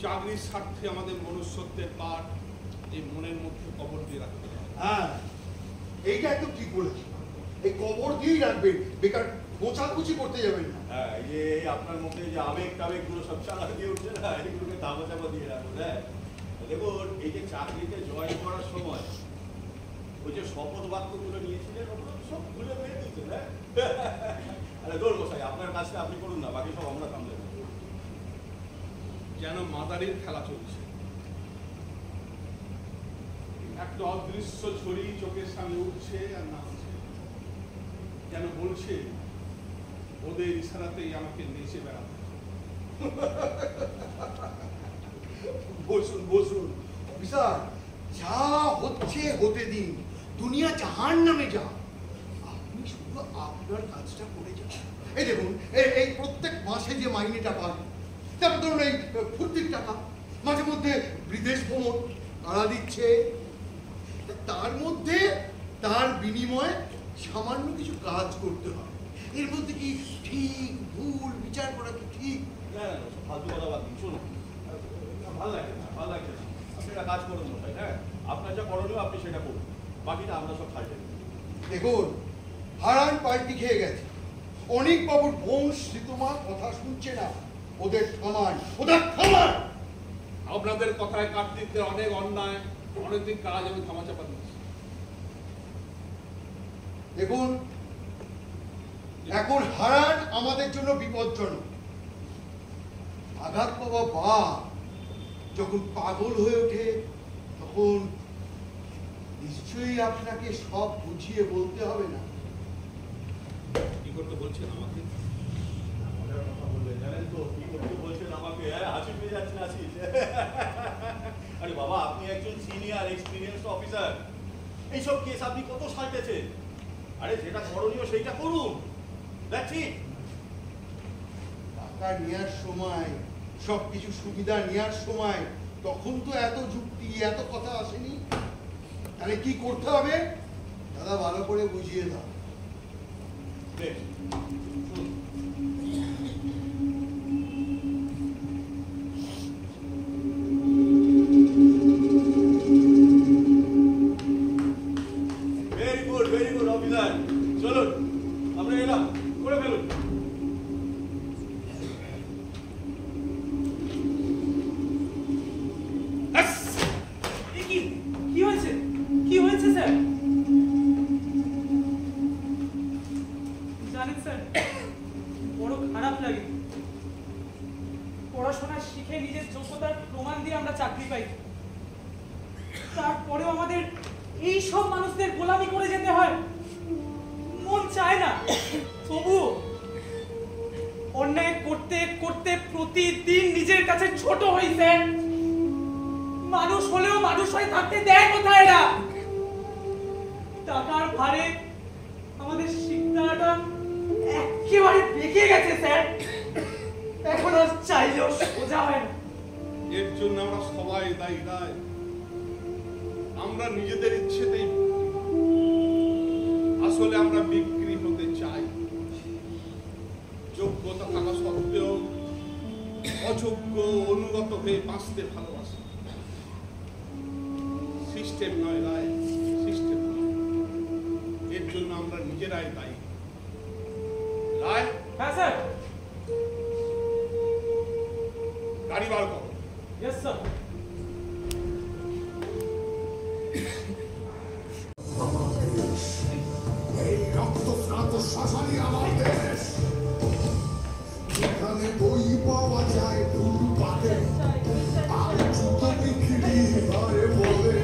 চাকরির স্বার্থে আমাদের মনুষ্যত্বের পাঠ এই মনের মধ্যে কবর দিয়ে রাখতে হবে। হ্যাঁ, এইটা একদম ঠিক বলেছি, এই কবর দিয়েই রাখবেন, বেকার মোচাকুচি করতে যাবেন না। হ্যাঁ, এই যে আপনার মধ্যে যে আবেগ টাবেগ গুলো সব চালা দিয়ে উঠছে না, এইগুলোকে দাবা চাপা দিয়ে রাখুন। হ্যাঁ দেখুন, এই যে চাকরিতে জয়েন করার সময় ওই যে শপথ বাক্যগুলো নিয়েছিলেন ওগুলো সব ভুলে ফেলে দিচ্ছেন। হ্যাঁ আরে দৌড় মশাই, আপনার কাজটা আপনি করুন না, বাকি সব আমরা সামলে নেব। যেন মাদারির খেলা চলছে, একটা অদৃশ্য ছড়ি চোখের সামনে উঠছে আর নামছে, যেন বলছে ওদের ইশারাতেই আমাকে নেচে বেড়াতে। বসুন বসুন অফিসার, যা হচ্ছে হতে দিন, দুনিয়া জাহান্নামে যা, আপনি শুধু আপনার কাজটা করে যান। এই দেখুন, এই প্রত্যেক মাসে যে মাইনেটা পান, তারপর ধরুন এই ফুর্তির টাকা, মাঝে মধ্যে বিদেশ ভ্রমণ তারা দিচ্ছে, তার মধ্যে তার বিনিময়ে সামান্য কিছু কাজ করতে হবে। এর মধ্যে কি ঠিক ভুল বিচার করা কি ঠিক? না না, ফালতু কথা বাদ দিন। শোনো, ভালো লাগছে না, ভালো লাগছে না, আপনি একটা কাজ করুন মশাই। হ্যাঁ, আপনার যা করণীয় আপনি সেটা করুন, বাকিটা আমরা সব খাইতে দেব। দেখুন, হারান পাল্টি খেয়ে গেছে, অনেক বাবুর বংশ তোমার কথা শুনছে না, ওদের থামান, ওদের থামান। আপনাদের কথায় কার্তিকদের অনেক অন্যায়, অনেকদিন কাজ আমি থামাচাপা দিচ্ছি। দেখুন, এখন হারান আমাদের জন্য বিপজ্জনক। আঘাত পাওয়া বাপ যখন পাগল হয়ে ওঠে তখন নিশ্চয়ই আপনাকে সব বুঝিয়ে বলতে হবে না? কি করতে বলছেন আমাকে? মজার কথা বললে জানেন তো কি করতে বলছেন আমাকে? হাসি পেয়ে যাচ্ছেন আছিস? আরে বাবা, আপনি একজন সিনিয়র এক্সপিরিয়েন্সড অফিসার, এইসব কেস আপনি কত সালটেছেন। আরে যেটা করণীয় সেইটা করুন, দ্যাটস ইট। টাকা নেওয়ার সময়, সবকিছু সুবিধা নেওয়ার সময় তখন তো এত যুক্তি, এত কথা আসেনি। তাহলে কি করতে হবে দাদা ভালো করে বুঝিয়ে দাও। বেশ, শুনুন। ভেরি গুড অফিসার, চলুন আমরা এলাম, করে ফেলুন। কি হয়েছে স্যার? জানেন স্যার, বড় খারাপ লাগে। পড়াশোনা শিখে নিজের যোগ্যতার প্রমাণ দিয়ে আমরা চাকরি পাই, তারপরেও আমাদের এই সব মানুষদের গোলামি করে যেতে হয়। মন চায় না, তবু অন্যায় করতে করতে প্রতিদিন নিজের কাছে ছোট হইছে। মানুষ হলেও মানুষ হয়ে থাকতে দেয় কোথায় না? টাকার ভারে আমাদের শিক্ষাটা একেবারে বেঁকে গেছে স্যার, এখন আর চাইলেও সোজা হয় না। এর জন্য আমরা সবাই দায়ী। দায় আমরা নিজেদের ইচ্ছেতেই, আসলে আমরা বিক্রি হতে চাই। যোগ্যতা থাকা সত্ত্বেও অযোগ্য অনুগত হয়ে বাঁচতে ভালোবাসি। সিস্টেম নয় রায়, সিস্টেম নয়। এর জন্য আমরা নিজেরাই দায়ী। রায়? হ্যাঁ স্যার। গাড়ি বার করো। Yes sir. এই রক্তস্নাত শ্মশানই আমার দেশ, যেখানে বই পাওয়া যায় ফুটপাতে আর জুতো বিক্রি হয় বলে,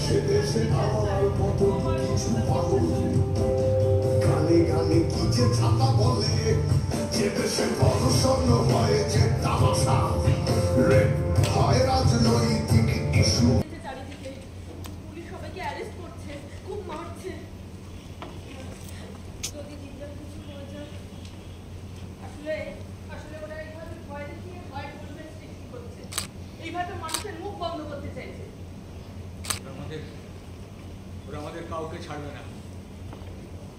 সে দেশে আমার মতন কিছু পাগল গানে গানে কি যে ছাতা বলে, যে দেশে ধর্ষণ হয়, যে তামাশা রেপ হয়, রাজনৈতিক ইস্যু। চারিদিকে পুলিশ সবাইকে অ্যারেস্ট করছে, খুব মারছে। যদি দিনটা কিছু হয়ে যায়, আসলে আসলে ওরা এইভাবে ভয় দেখিয়ে ভয় পরিবেশ সৃষ্টি করছে, এইভাবে মানুষের মুখ বন্ধ করতে চাইছে। ওরা আমাদের কাউকে ছাড়বে না।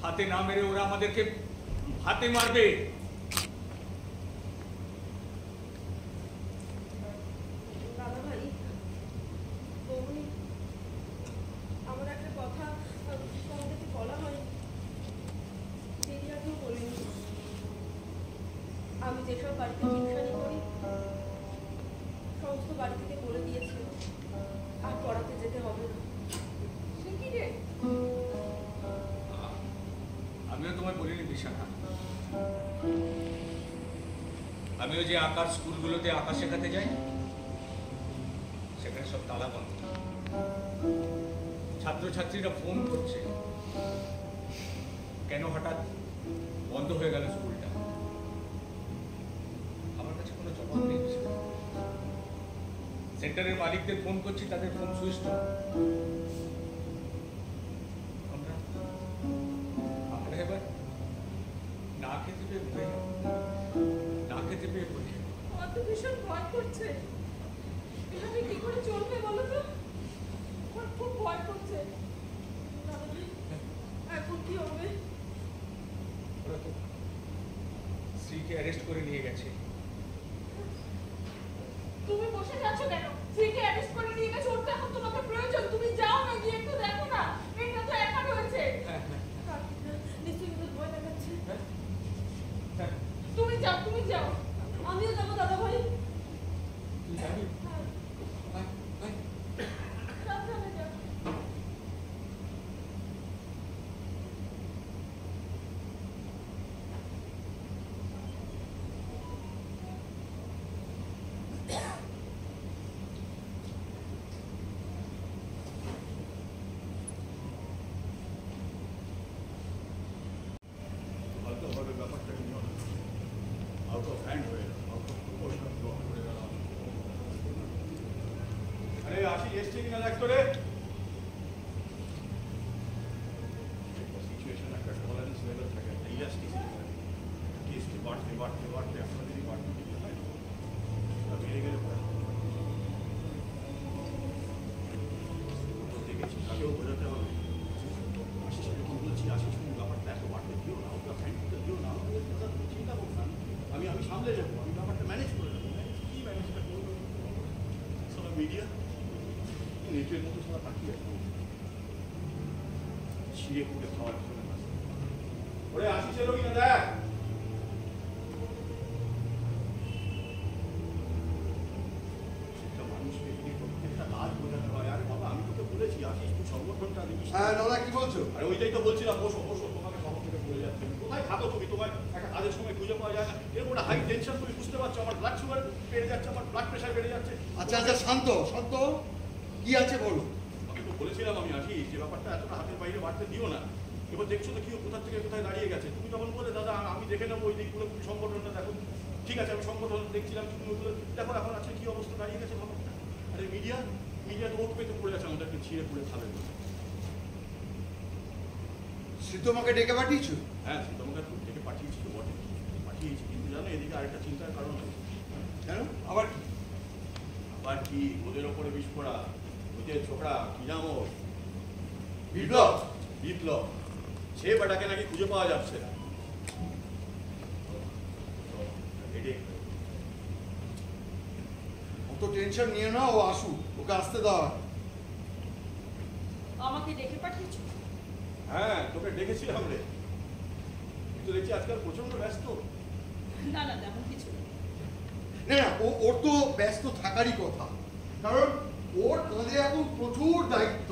হাতে না মেরে ওরা আমাদেরকে হাতে মারবে। দাদা ভাই, বৌনি, আমার একটা কথা তোমাদেরকে বলা হয়, দিদি আগেও বলিনি। আমি যেসব বাড়িতে টিউশনি করি, সমস্ত বাড়ি থেকে বলে দিয়েছে আর পড়াতে যেতে হবে না। সে কি রে? আমিও তোমায় বলিনি বিশাখা, আমিও যে আঁকার স্কুলগুলোতে আঁকা শেখাতে যাই, সেখানে সব তালা বন্ধ। ছাত্রছাত্রীরা ফোন করছে, কেন হঠাৎ বন্ধ হয়ে গেল স্কুলটা। আমার কাছে কোনো জবাব নেই। সেন্টারের মালিকদের ফোন করছি, তাদের ফোন সুইচ অফ। আমরা এবার না খেতে পেয়ে ভয়, না খেতে পেয়ে বলি। আমার তো ভীষণ ভয় করছে, এভাবে কি করে চলবে বলো তো? আমার খুব ভয় করছে। এখন কি হবে? ওরা তো স্ত্রীকে অ্যারেস্ট করে নিয়ে গেছে। তুমি বসে যাচ্ছ কেন? স্ত্রীকে অ্যারেস্ট করে নিয়ে গেছে, ওর তো এখন তোমাকে প্রয়োজন। তুমি যাও না, গিয়ে একটু দেখো না, মেয়েটা তো একা রয়েছে। নিশ্চয়ই কিন্তু ভয় দেখাচ্ছে। তুমি যাও, তুমি যাও, আমিও যাবো দাদা ভাই। তুই যাবি? সাবধানে যাও। দেখেছি, তাকেও বোঝাতে হবে। আশিস যখন বলছি, আশিস তুমি ব্যাপারটা এত বাড়তে দিও না, ওটা ফ্যান্টিতে দিও না, চিন্তা করবো না, আমি সামলে যাবো, আমি ব্যাপারটা ম্যানেজ করে নেবো। কি ম্যানেজটা করবো? সারা মিডিয়া নেটের মতো সারা তাকিয়ে আছে, ছিঁড়ে ফুটে খাওয়ার জন্য। ওরে আশিসের রোগী না দেখ, মানুষকে যদি প্রত্যেকটা কাজ বোঝাতে হয়। আরে বাবা, আমি তোকে বলেছি আশিস তুই সংগঠনটা দেখিস। হ্যাঁ দাদা, কি বলছো? আরে ওইটাই তো বলছিলাম, বসো বসো, তোমাকে খবর থেকে বলে যাচ্ছে। কোথায় থাকো তুমি? তোমার একটা কাজের সময় খুঁজে পাওয়া যায় না। এরকম একটা হাই টেনশন, তুমি বুঝতে পারছো আমার ব্লাড সুগার বেড়ে যাচ্ছে, আমার ব্লাড প্রেশার বেড়ে যাচ্ছে। আচ্ছা আচ্ছা, শান্ত শান্ত, কি আছে বলো? আমি তো বলেছিলাম আমি আসি যে ব্যাপারটা এতটা হাতের বাইরে বাড়তে দিও না। এবার দেখছো তো কি কোথা থেকে কোথায় দাঁড়িয়ে গেছে। তুমি তখন বলে দাদা আমি দেখে নেবো ওই দিকগুলো, তুমি সংগঠনটা দেখো। ঠিক আছে, আমি সংগঠন দেখছিলাম, তুমি ওগুলো দেখো এখন আছে কি অবস্থা দাঁড়িয়ে গেছে ব্যাপারটা। আরে মিডিয়া তো ওট পেতে পড়ে আছে, আমাদেরকে ছিঁড়ে পড়ে খাবে। তোমাকে ডেকে পাঠিয়েছো? হ্যাঁ, তোমাকে ডেকে পাঠিয়েছি তো বটে, পাঠিয়েছি, কিন্তু জানো এদিকে আরেকটা চিন্তার কারণ আছে। কেন? আবার কি ওদের ওপরে বিস্ফোরা, ওদের ছোকরা কি নাম ওর, বিপ্লব। সে বেটাকে নাকি খুঁজে পাওয়া যাচ্ছে না। অত টেনশন নিয়ে না, ও আসুক, ওকে আসতে দাও। আমাকে ডেকে পাঠিয়েছো? হ্যাঁ, তোকে ডেকেছিলাম রে, কিন্তু দেখছি আজকাল প্রচন্ড ব্যস্ত। না না, তেমন কিছু না না, ওর তো ব্যস্ত থাকারই কথা, কারণ ওর কাঁধে এখন প্রচুর দায়িত্ব,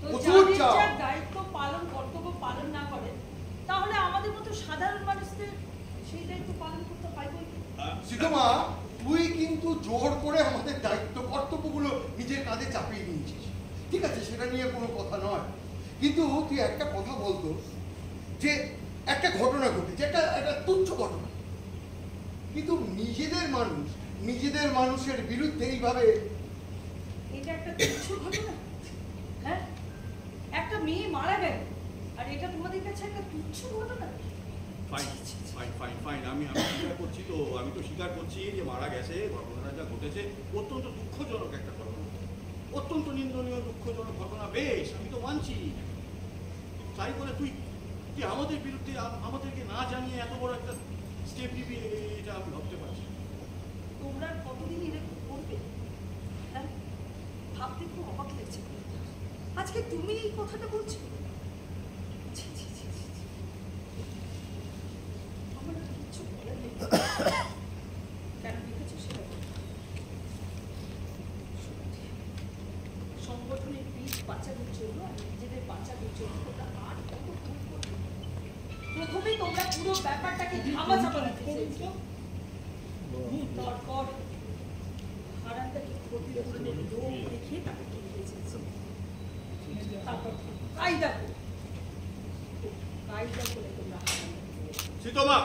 প্রচুর চাপ। দায়িত্ব পালন, কর্তব্য পালন না করে তাহলে আমাদের মতো সাধারণ মানুষদের সেই দায়িত্ব পালন করতে পারবে। সীতামা, তুই কিন্তু জোর করে আমাদের দায়িত্ব কর্তব্যগুলো নিজের কাঁধে চাপিয়ে নিয়েছিস। ঠিক আছে, সেটা নিয়ে কোনো কথা নয়, কিন্তু তুই একটা কথা বলতো যে একটা ঘটনা ঘটেছে, একটা তুচ্ছ ঘটনা, কিন্তু নিজেদের মানুষের বিরুদ্ধে এইভাবে। এটা একটা তুচ্ছ ঘটনা? হ্যাঁ, একটা মেয়ে মারা গেল আর এটা তোমাদের কাছে একটা তুচ্ছ ঘটনা? ফাইন, আমি স্বীকার করছি তো, আমি তো স্বীকার করছি যে মারা গেছে, ঘটনাটা যা ঘটেছে অত্যন্ত দুঃখজনক একটা ঘটনা, অত্যন্ত নিন্দনীয় দুঃখজনক ঘটনা। বেশ, আমি তো মানছি, তাই বলে তুই আমাদের বিরুদ্ধে আমাদেরকে না জানিয়ে এত বড় একটা স্টেপ নিবি, এটা আমি ভাবতে পারছি। তোমরা কতদিন এরকম করবে? হ্যাঁ, ভাবতে খুব অবাক লাগছে। আজকে তুমি এই কথাটা বলছো? আমার কিছু বলার নেই। কেন লিখেছো সেটা সংগঠনের পিঠ বাঁচানোর জন্য আর নিজেদের বাঁচানোর জন্য তোমরা আর কত ভুল করবে। প্রথমেই তোমরা পুরো ব্যাপারটাকে ধামাচাপা দিতে চেয়েছো, তারপর হারানটাকে ক্ষতিপূরণের লোক দেখিয়ে তাকে কিনে চেয়েছো, তারপর কায়দা করে তোমরা সীতামা,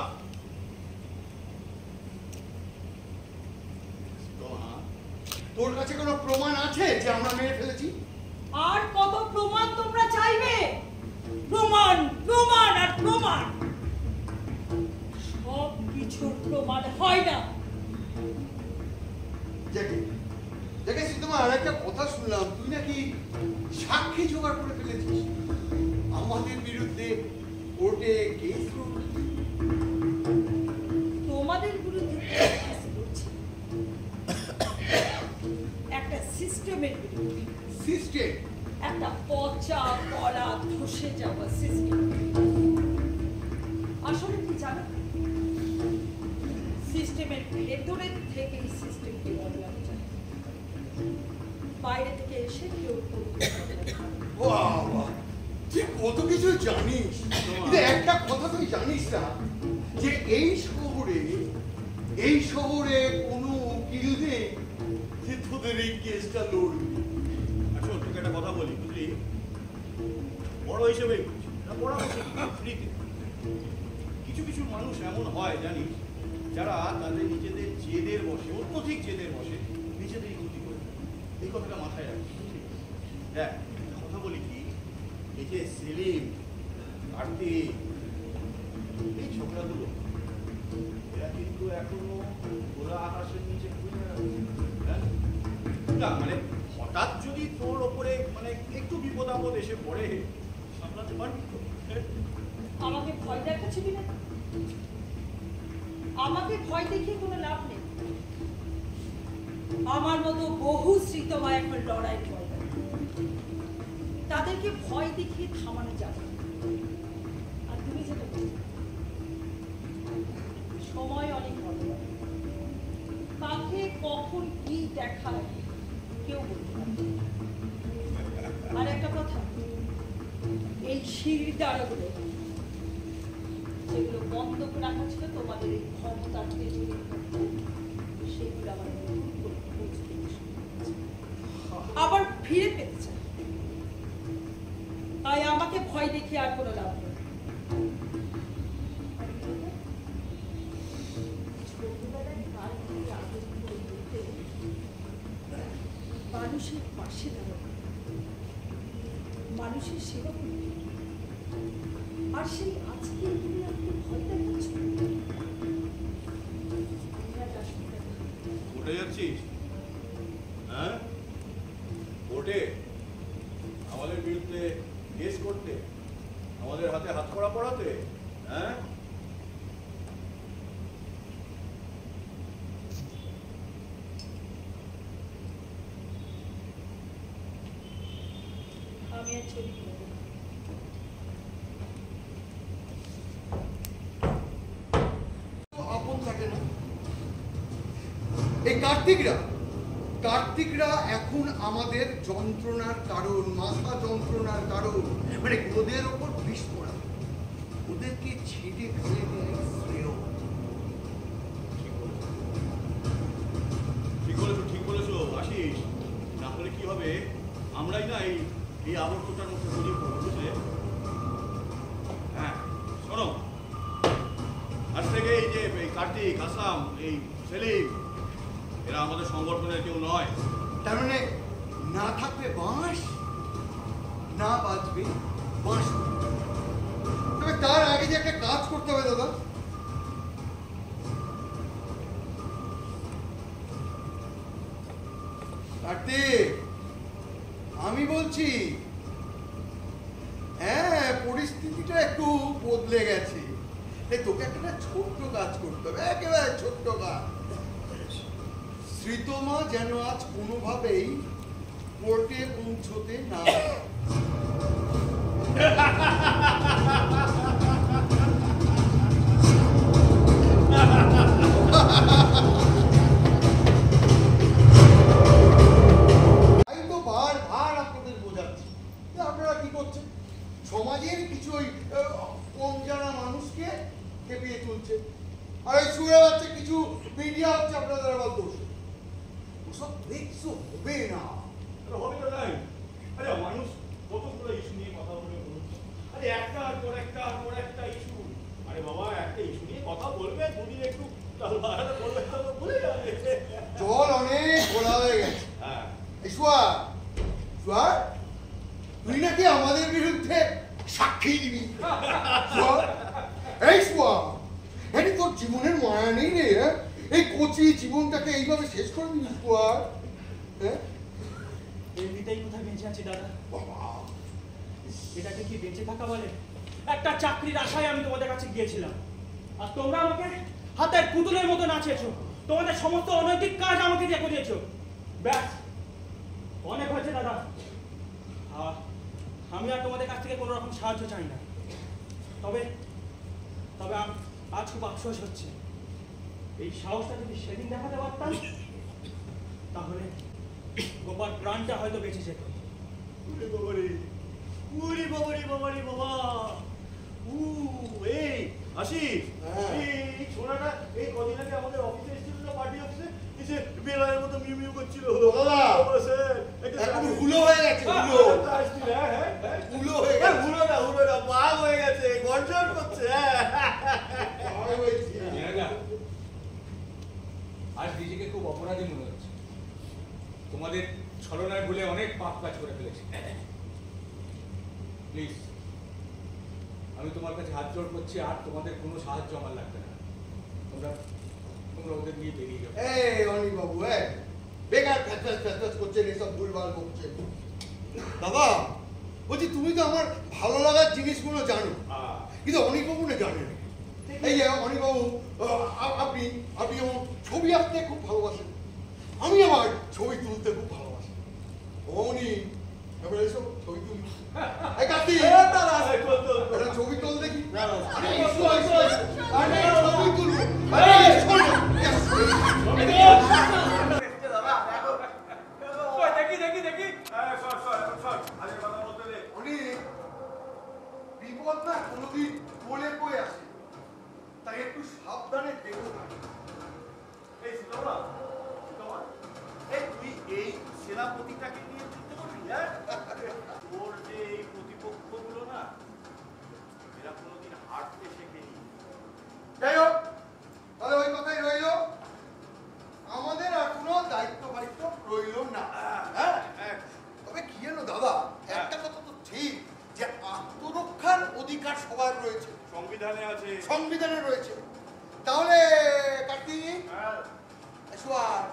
তোর কাছে কোনো প্রমাণ আছে যে আমরা মেরে ফেলেছি? আর কত প্রমাণ তোমরা চাইবে? প্রমাণ প্রমাণ আর প্রমাণ, সব কিছুর প্রমাণ হয় না। দেখে সীতামা, আর একটা কথা শুনলাম, তুই নাকি সাক্ষী জোগাড় করে ফেলেছিস আমাদের বিরুদ্ধে কোর্টে কেস করবি। তোমাদের বিরুদ্ধে কেস করছি একটা সিস্টেমের বিরুদ্ধে। সিস্টেম? একটা পচা গলা ধসে যাওয়া সিস্টেম। আসলে কি জানো, সিস্টেমের ভেতরের থেকে এই সিস্টেমকে বদলানো যায়, বাইরে থেকে এসে কেউ তুই কত কিছু জানিস, কিন্তু একটা কথা তুই জানিস না যে এই শহরে কোনো উকিল নেই যে তোদের এই কেসটা লড়বি। আসলে তোকে একটা কথা বলি, বুঝলি, বড় হিসেবে কিছু কিছু মানুষ এমন হয় জানিস, যারা তাদের নিজেদের জেদের বসে, অত্যধিক জেদের বসে নিজেদেরই ক্ষতি করে। এই কথাটা মাথায় রাখি। দেখ, কথা বলি কি, এই যে সেলিম, কার্তিক, এই ছোকরাগুলো, এরা কিন্তু এখনো ওরা আকাশের নিচে ঘুরে বেড়াচ্ছে। হ্যাঁ, না মানে হঠাৎ যদি তোর ওপরে মানে একটু বিপদ এসে পড়ে সামলাতে পারবি তো? আমাকে ভয় দেখাচ্ছিলি না? আমাকে ভয় দেখিয়ে কোনো লাভ নেই। আমার মতো বহু শ্রীতমা এখন লড়াই ভয় দেয়, তাদেরকে ভয় দেখিয়ে থামানো যাবে। আর তুমি যেটা বলছো, সময় অনেক বড়, কাকে কখন কি দেখায় কেউ বলতে পারে। আর একটা কথা, এই সিঁড়ির দ্বারাগুলো যেগুলো বন্ধ করে রাখা ছিল তোমাদের এই ক্ষমতার পেছনে, সেগুলো আবার নতুন করে খুঁজতে আবার ফিরে পেতে চাই। তাই আমাকে ভয় দেখিয়ে আর কোনো লাভ নেই। মানুষের পাশে দাঁড়ানো, মানুষের সেবা করতে, আর সেই আজকে তুমি আমাকে ভয় দেখাচ্ছ। কোর্টে যাচ্ছিস? হ্যাঁ, কোর্টে আমাদের বিরুদ্ধে কেস করতে, আমাদের হাতে হাত করা পড়াতে? হ্যাঁ, আমি আর ছবি তুলব না। আপন থাকে না। এই কার্তিকরা এখন আমাদের যন্ত্রণার কারণ, মাথা যন্ত্রণার কারণ। মানে ওদের ওপর বিষ পড়া, ওদেরকে ছেটে ফেলে দেয় শ্রেয়। ঠিক বলেছো আশিস। না হলে কি হবে, আমরাই না এই আবর্তটার মধ্যে জড়িয়ে পড়বো, বুঝলে? হ্যাঁ, শোনো, আজ থেকে এই যে কার্তিক, আসাম, এই সেলিম, এরা আমাদের সংগঠনের কেউ নয়। তার মানে না থাকবে বাঁশ, না বাজবে বাঁশ। তবে তার আগে যে একটা কাজ করতে হবে দাদা, কার্তিক আমি বলছি, হ্যাঁ পরিস্থিতিটা একটু বদলে গেছে। তোকে একটা ছোট্ট কাজ করতে হবে, একেবারে ছোট্ট কাজ। শ্রীতমা যেন আজ কোনোভাবেই কোর্টে পৌঁছতে না আমি তো বার আপনাদের বোঝাচ্ছি যে আপনারা কি করছেন, সমাজের কিছু ওই কম জানা মানুষকে খেপিয়ে তুলছে, আর ওই শুয়ে যাচ্ছে কিছু মিডিয়া হচ্ছে আপনাদের আবার দোষ। ওসব দেখছো হবে না। হবে তো নাই। আরে মানুষ কতগুলো ইস্যু নিয়ে কথা বলে বলছে, আরে একটার পর একটা ইস্যু। আরে বাবা, একটা ইস্যু নিয়ে কথা বলবে, দুদিন একটু বলবে, ভুলে যাবে। জল অনেক ঘোলা হয়ে গেছে। হ্যাঁ, তুই নাকি আমাদের বিরুদ্ধে সাক্ষী দিবি? এই এটি তোর জীবনের মায়া নেই রে? এই কচি জীবনটাকে এইভাবে শেষ করে দিবি? এমনিতেই কোথায় বেঁচে আছি দাদা? বাবা, এটাকে কি বেঁচে থাকা বলে? একটা চাকরির আশায় আমি তোমাদের কাছে গিয়েছিলাম, আর তোমরা আমাকে হাতের পুতুলের মতো নাচিয়েছো। তোমাদের সমস্ত অনৈতিক কাজ আমাকে দিয়ে করিয়েছো। ব্যাস, অনেক হয়েছে দাদা। আমি আর তোমাদের কাছ থেকে কোনো রকম সাহায্য চাই না। তবে আজ খুব আফসোস হচ্ছে, এই সাহসটা যদি সেদিন দেখাতে পারতাম, তাহলে গোপার প্রাণটা হয়তো বেঁচে যেত। বাবা, এই আশিস, এই ছোড়াটা এই কদিন আগে আমাদের অফিসে এসেছিল না, পার্টি অফিসে, এসে বেলায়ের মতো মিউ মিউ করছিল। হুলো হয়ে গেছে, হুলো না, বাঘ হয়ে গেছে, গর্জন করছে। আজ নিজেকে খুব অপরাধী মনে হচ্ছে। তোমাদের ছলনায় ভুলে অনেক পাপ কাজ করে ফেলেছি। প্লিজ, আমি তোমার কাছে হাত জোড় করছি, আর তোমাদের কোনো সাহায্য আমার লাগবে না। তোমরা ওদের নিয়ে বেরিয়ে যাও। এই অনিক বাবু, বেকার ফ্যাচ করছেন, এসব ভুলভাল বকছেন। দাদা, বলছি তুমি তো আমার ভালো লাগার জিনিসগুলো জানো, কিন্তু অনিকবাবু না জানেন। এই যে অনিকবাবু, আপনি আপনি যেমন ছবি আঁকতে খুব ভালোবাসেন, আমি আমার ছবি তুলতে খুব ভালোবাসি। অনি এবারে এসব ছবি তুলি। এই কার্তিক, ছবি তুল দেখি। ছবি তুলবো। বিপদ না কোনোদিন বলে বয়ে আসে, তাই একটু সাবধানে দেখো না। এই সীতামা, এই তুই এই সেনাপতিটাকে নিয়ে চিন্তা করবি? হ্যাঁ, তোর যে এই প্রতিপক্ষগুলো না, এরা কোনোদিন হাঁটতে শেখেনি। যাই হোক, তাহলে ওই কথাই রইল, আমাদের আর কোনো দায়িত্ব ফায়িত্ব রইল না। হ্যাঁ, তবে কি জানো দাদা, একটা কথা তো ঠিক যে আত্মরক্ষার অধিকার সবার রয়েছে, সংবিধানে আছে, সংবিধানে রয়েছে। তাহলে কার্তিক, এসো আর।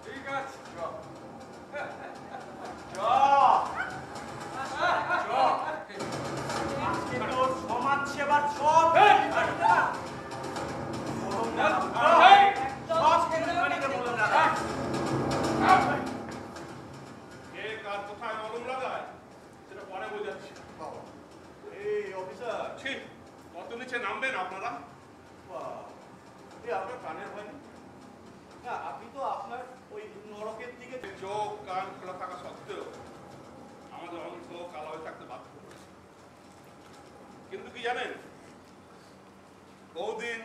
ঠিক আছে, আজকে তোর সমাজ সেবার সব কে কার কোথায় মলম লাগায় সেটা পরে বোঝাচ্ছি। এই অফিসার, ঠিক কত নিচে নামবেন আপনারা? আপনার কানের ভয় নেই? না, আপনি তো আপনার ওই নরকের দিকে চোখ কান খোলা থাকা সত্ত্বেও আমাদের অংশ কালো হয়ে থাকতে বাধ্য করেছে। কিন্তু কি জানেন, বহুদিন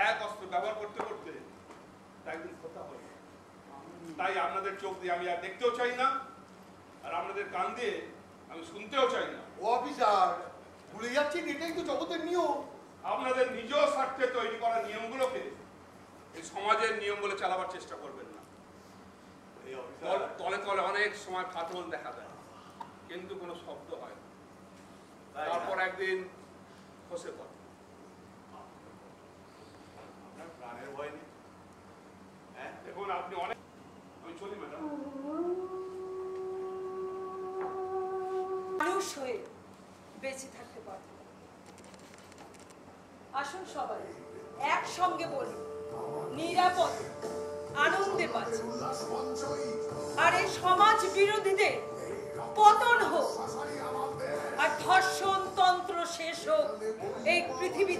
এক অস্ত্র ব্যবহার করতে করতে একদিন কথা হল। তাই আপনাদের চোখ দিয়ে আমি আর দেখতেও চাই না, আর আপনাদের কান দিয়ে আমি শুনতেও চাই না। ও অফিসার, ভুলে যাচ্ছেন এটাই তো জগতের নিয়ম। আপনাদের নিজ স্বার্থে তৈরি করা নিয়মগুলোকে এই সমাজের নিয়ম বলে চালাবার চেষ্টা করবেন না। তলে তলে অনেক সময় ফাটল দেখা দেয়, কিন্তু কোনো শব্দ হয় না, তারপর একদিন খসে পড়ে। আপনার প্রাণের ভয় নেই? হ্যাঁ, দেখুন আপনি অনেক, আমি চলি ম্যাডাম। মানুষ হয়ে বেঁচে থাকতে পারবে। আসুন সবাই একসঙ্গে বলি, নিরাপদ আনন্দে বাঁচি, আর এই সমাজ বিরোধীদের পতন হোক, আর ধর্ষণ তন্ত্র শেষ হোক এই পৃথিবী।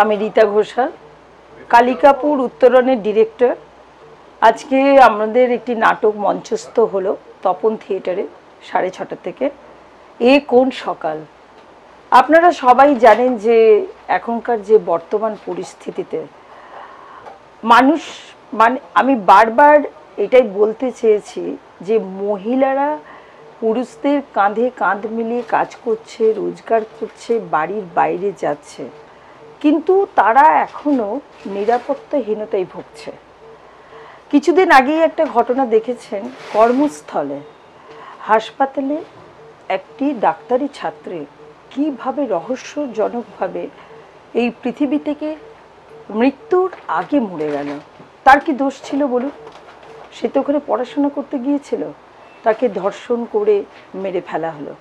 আমি রীতা ঘোষাল, কালিকাপুর উত্তরণের ডিরেক্টর। আজকে আমাদের একটি নাটক মঞ্চস্থ হলো তপন থিয়েটারে 6:30 থেকে। এ কোন সকাল। আপনারা সবাই জানেন যে এখনকার যে বর্তমান পরিস্থিতিতে মানুষ, মানে আমি বারবার এটাই বলতে চেয়েছি যে মহিলারা পুরুষদের কাঁধে কাঁধ মিলিয়ে কাজ করছে, রোজগার করছে, বাড়ির বাইরে যাচ্ছে, কিন্তু তারা এখনো নিরাপত্তাহীনতায় ভুগছে। কিছুদিন আগেই একটা ঘটনা দেখেছেন, কর্মস্থলে হাসপাতালে একটি ডাক্তারি ছাত্রী কিভাবে রহস্যজনকভাবে এই পৃথিবী থেকে মৃত্যুর আগে মরে গেল। তার কি দোষ ছিল বলুন? সে তো ওখানে পড়াশোনা করতে গিয়েছিল, তাকে ধর্ষণ করে মেরে ফেলা হলো।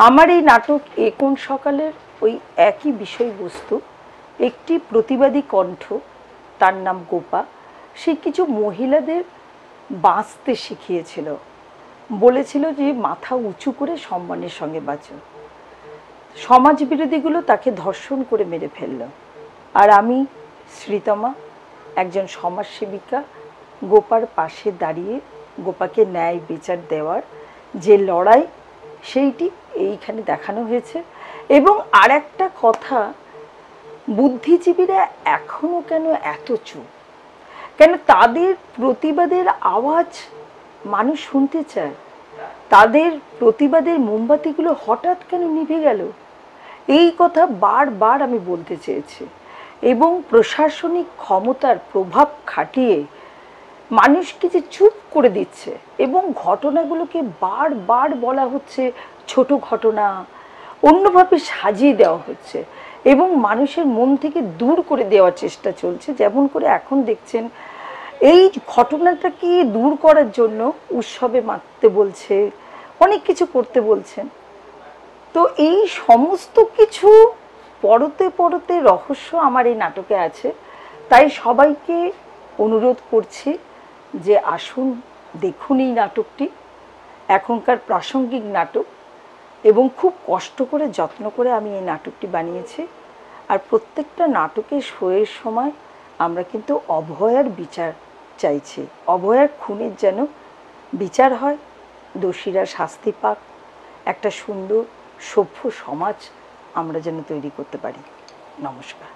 আমার এই নাটক এ কোন সকালের ওই একই বিষয়বস্তু। একটি প্রতিবাদী কণ্ঠ, তার নাম গোপা, সে কিছু মহিলাদের বাঁচতে শিখিয়েছিল, বলেছিল যে মাথা উঁচু করে সম্মানের সঙ্গে বাঁচো। সমাজ বিরোধীগুলো তাকে ধর্ষণ করে মেরে ফেলল। আর আমি শ্রীতমা একজন সমাজসেবিকা গোপার পাশে দাঁড়িয়ে গোপাকে ন্যায় বিচার দেওয়ার যে লড়াই সেইটি এইখানে দেখানো হয়েছে। এবং আর একটা কথা, বুদ্ধিজীবীরা এখনো কেন এত চুপ? কেন তাদের প্রতিবাদের আওয়াজ মানুষ শুনতে চায়? তাদের প্রতিবাদের মোমবাতিগুলো হঠাৎ কেন নিভে গেল? এই কথা বারবার আমি বলতে চেয়েছি। এবং প্রশাসনিক ক্ষমতার প্রভাব খাটিয়ে মানুষকে যে চুপ করে দিচ্ছে এবং ঘটনাগুলোকে বারবার বলা হচ্ছে ছোট ঘটনা, অন্যভাবে সাজিয়ে দেওয়া হচ্ছে এবং মানুষের মন থেকে দূর করে দেওয়ার চেষ্টা চলছে। যেমন করে এখন দেখছেন এই ঘটনাটাকে দূর করার জন্য উৎসবে মাততে বলছে, অনেক কিছু করতে বলছেন। তো এই সমস্ত কিছু পরতে পরতে রহস্য আমার এই নাটকে আছে। তাই সবাইকে অনুরোধ করছি যে আসুন, দেখুন এই নাটকটি। এখনকার প্রাসঙ্গিক নাটক এবং খুব কষ্ট করে যত্ন করে আমি এই নাটকটি বানিয়েছি। আর প্রত্যেকটা নাটকের শোয়ের সময় আমরা কিন্তু অভয়ার বিচার চাইছি। অভয়ার খুনের যেন বিচার হয়, দোষীরা শাস্তি পাক, একটা সুন্দর সভ্য সমাজ আমরা যেন তৈরি করতে পারি। নমস্কার।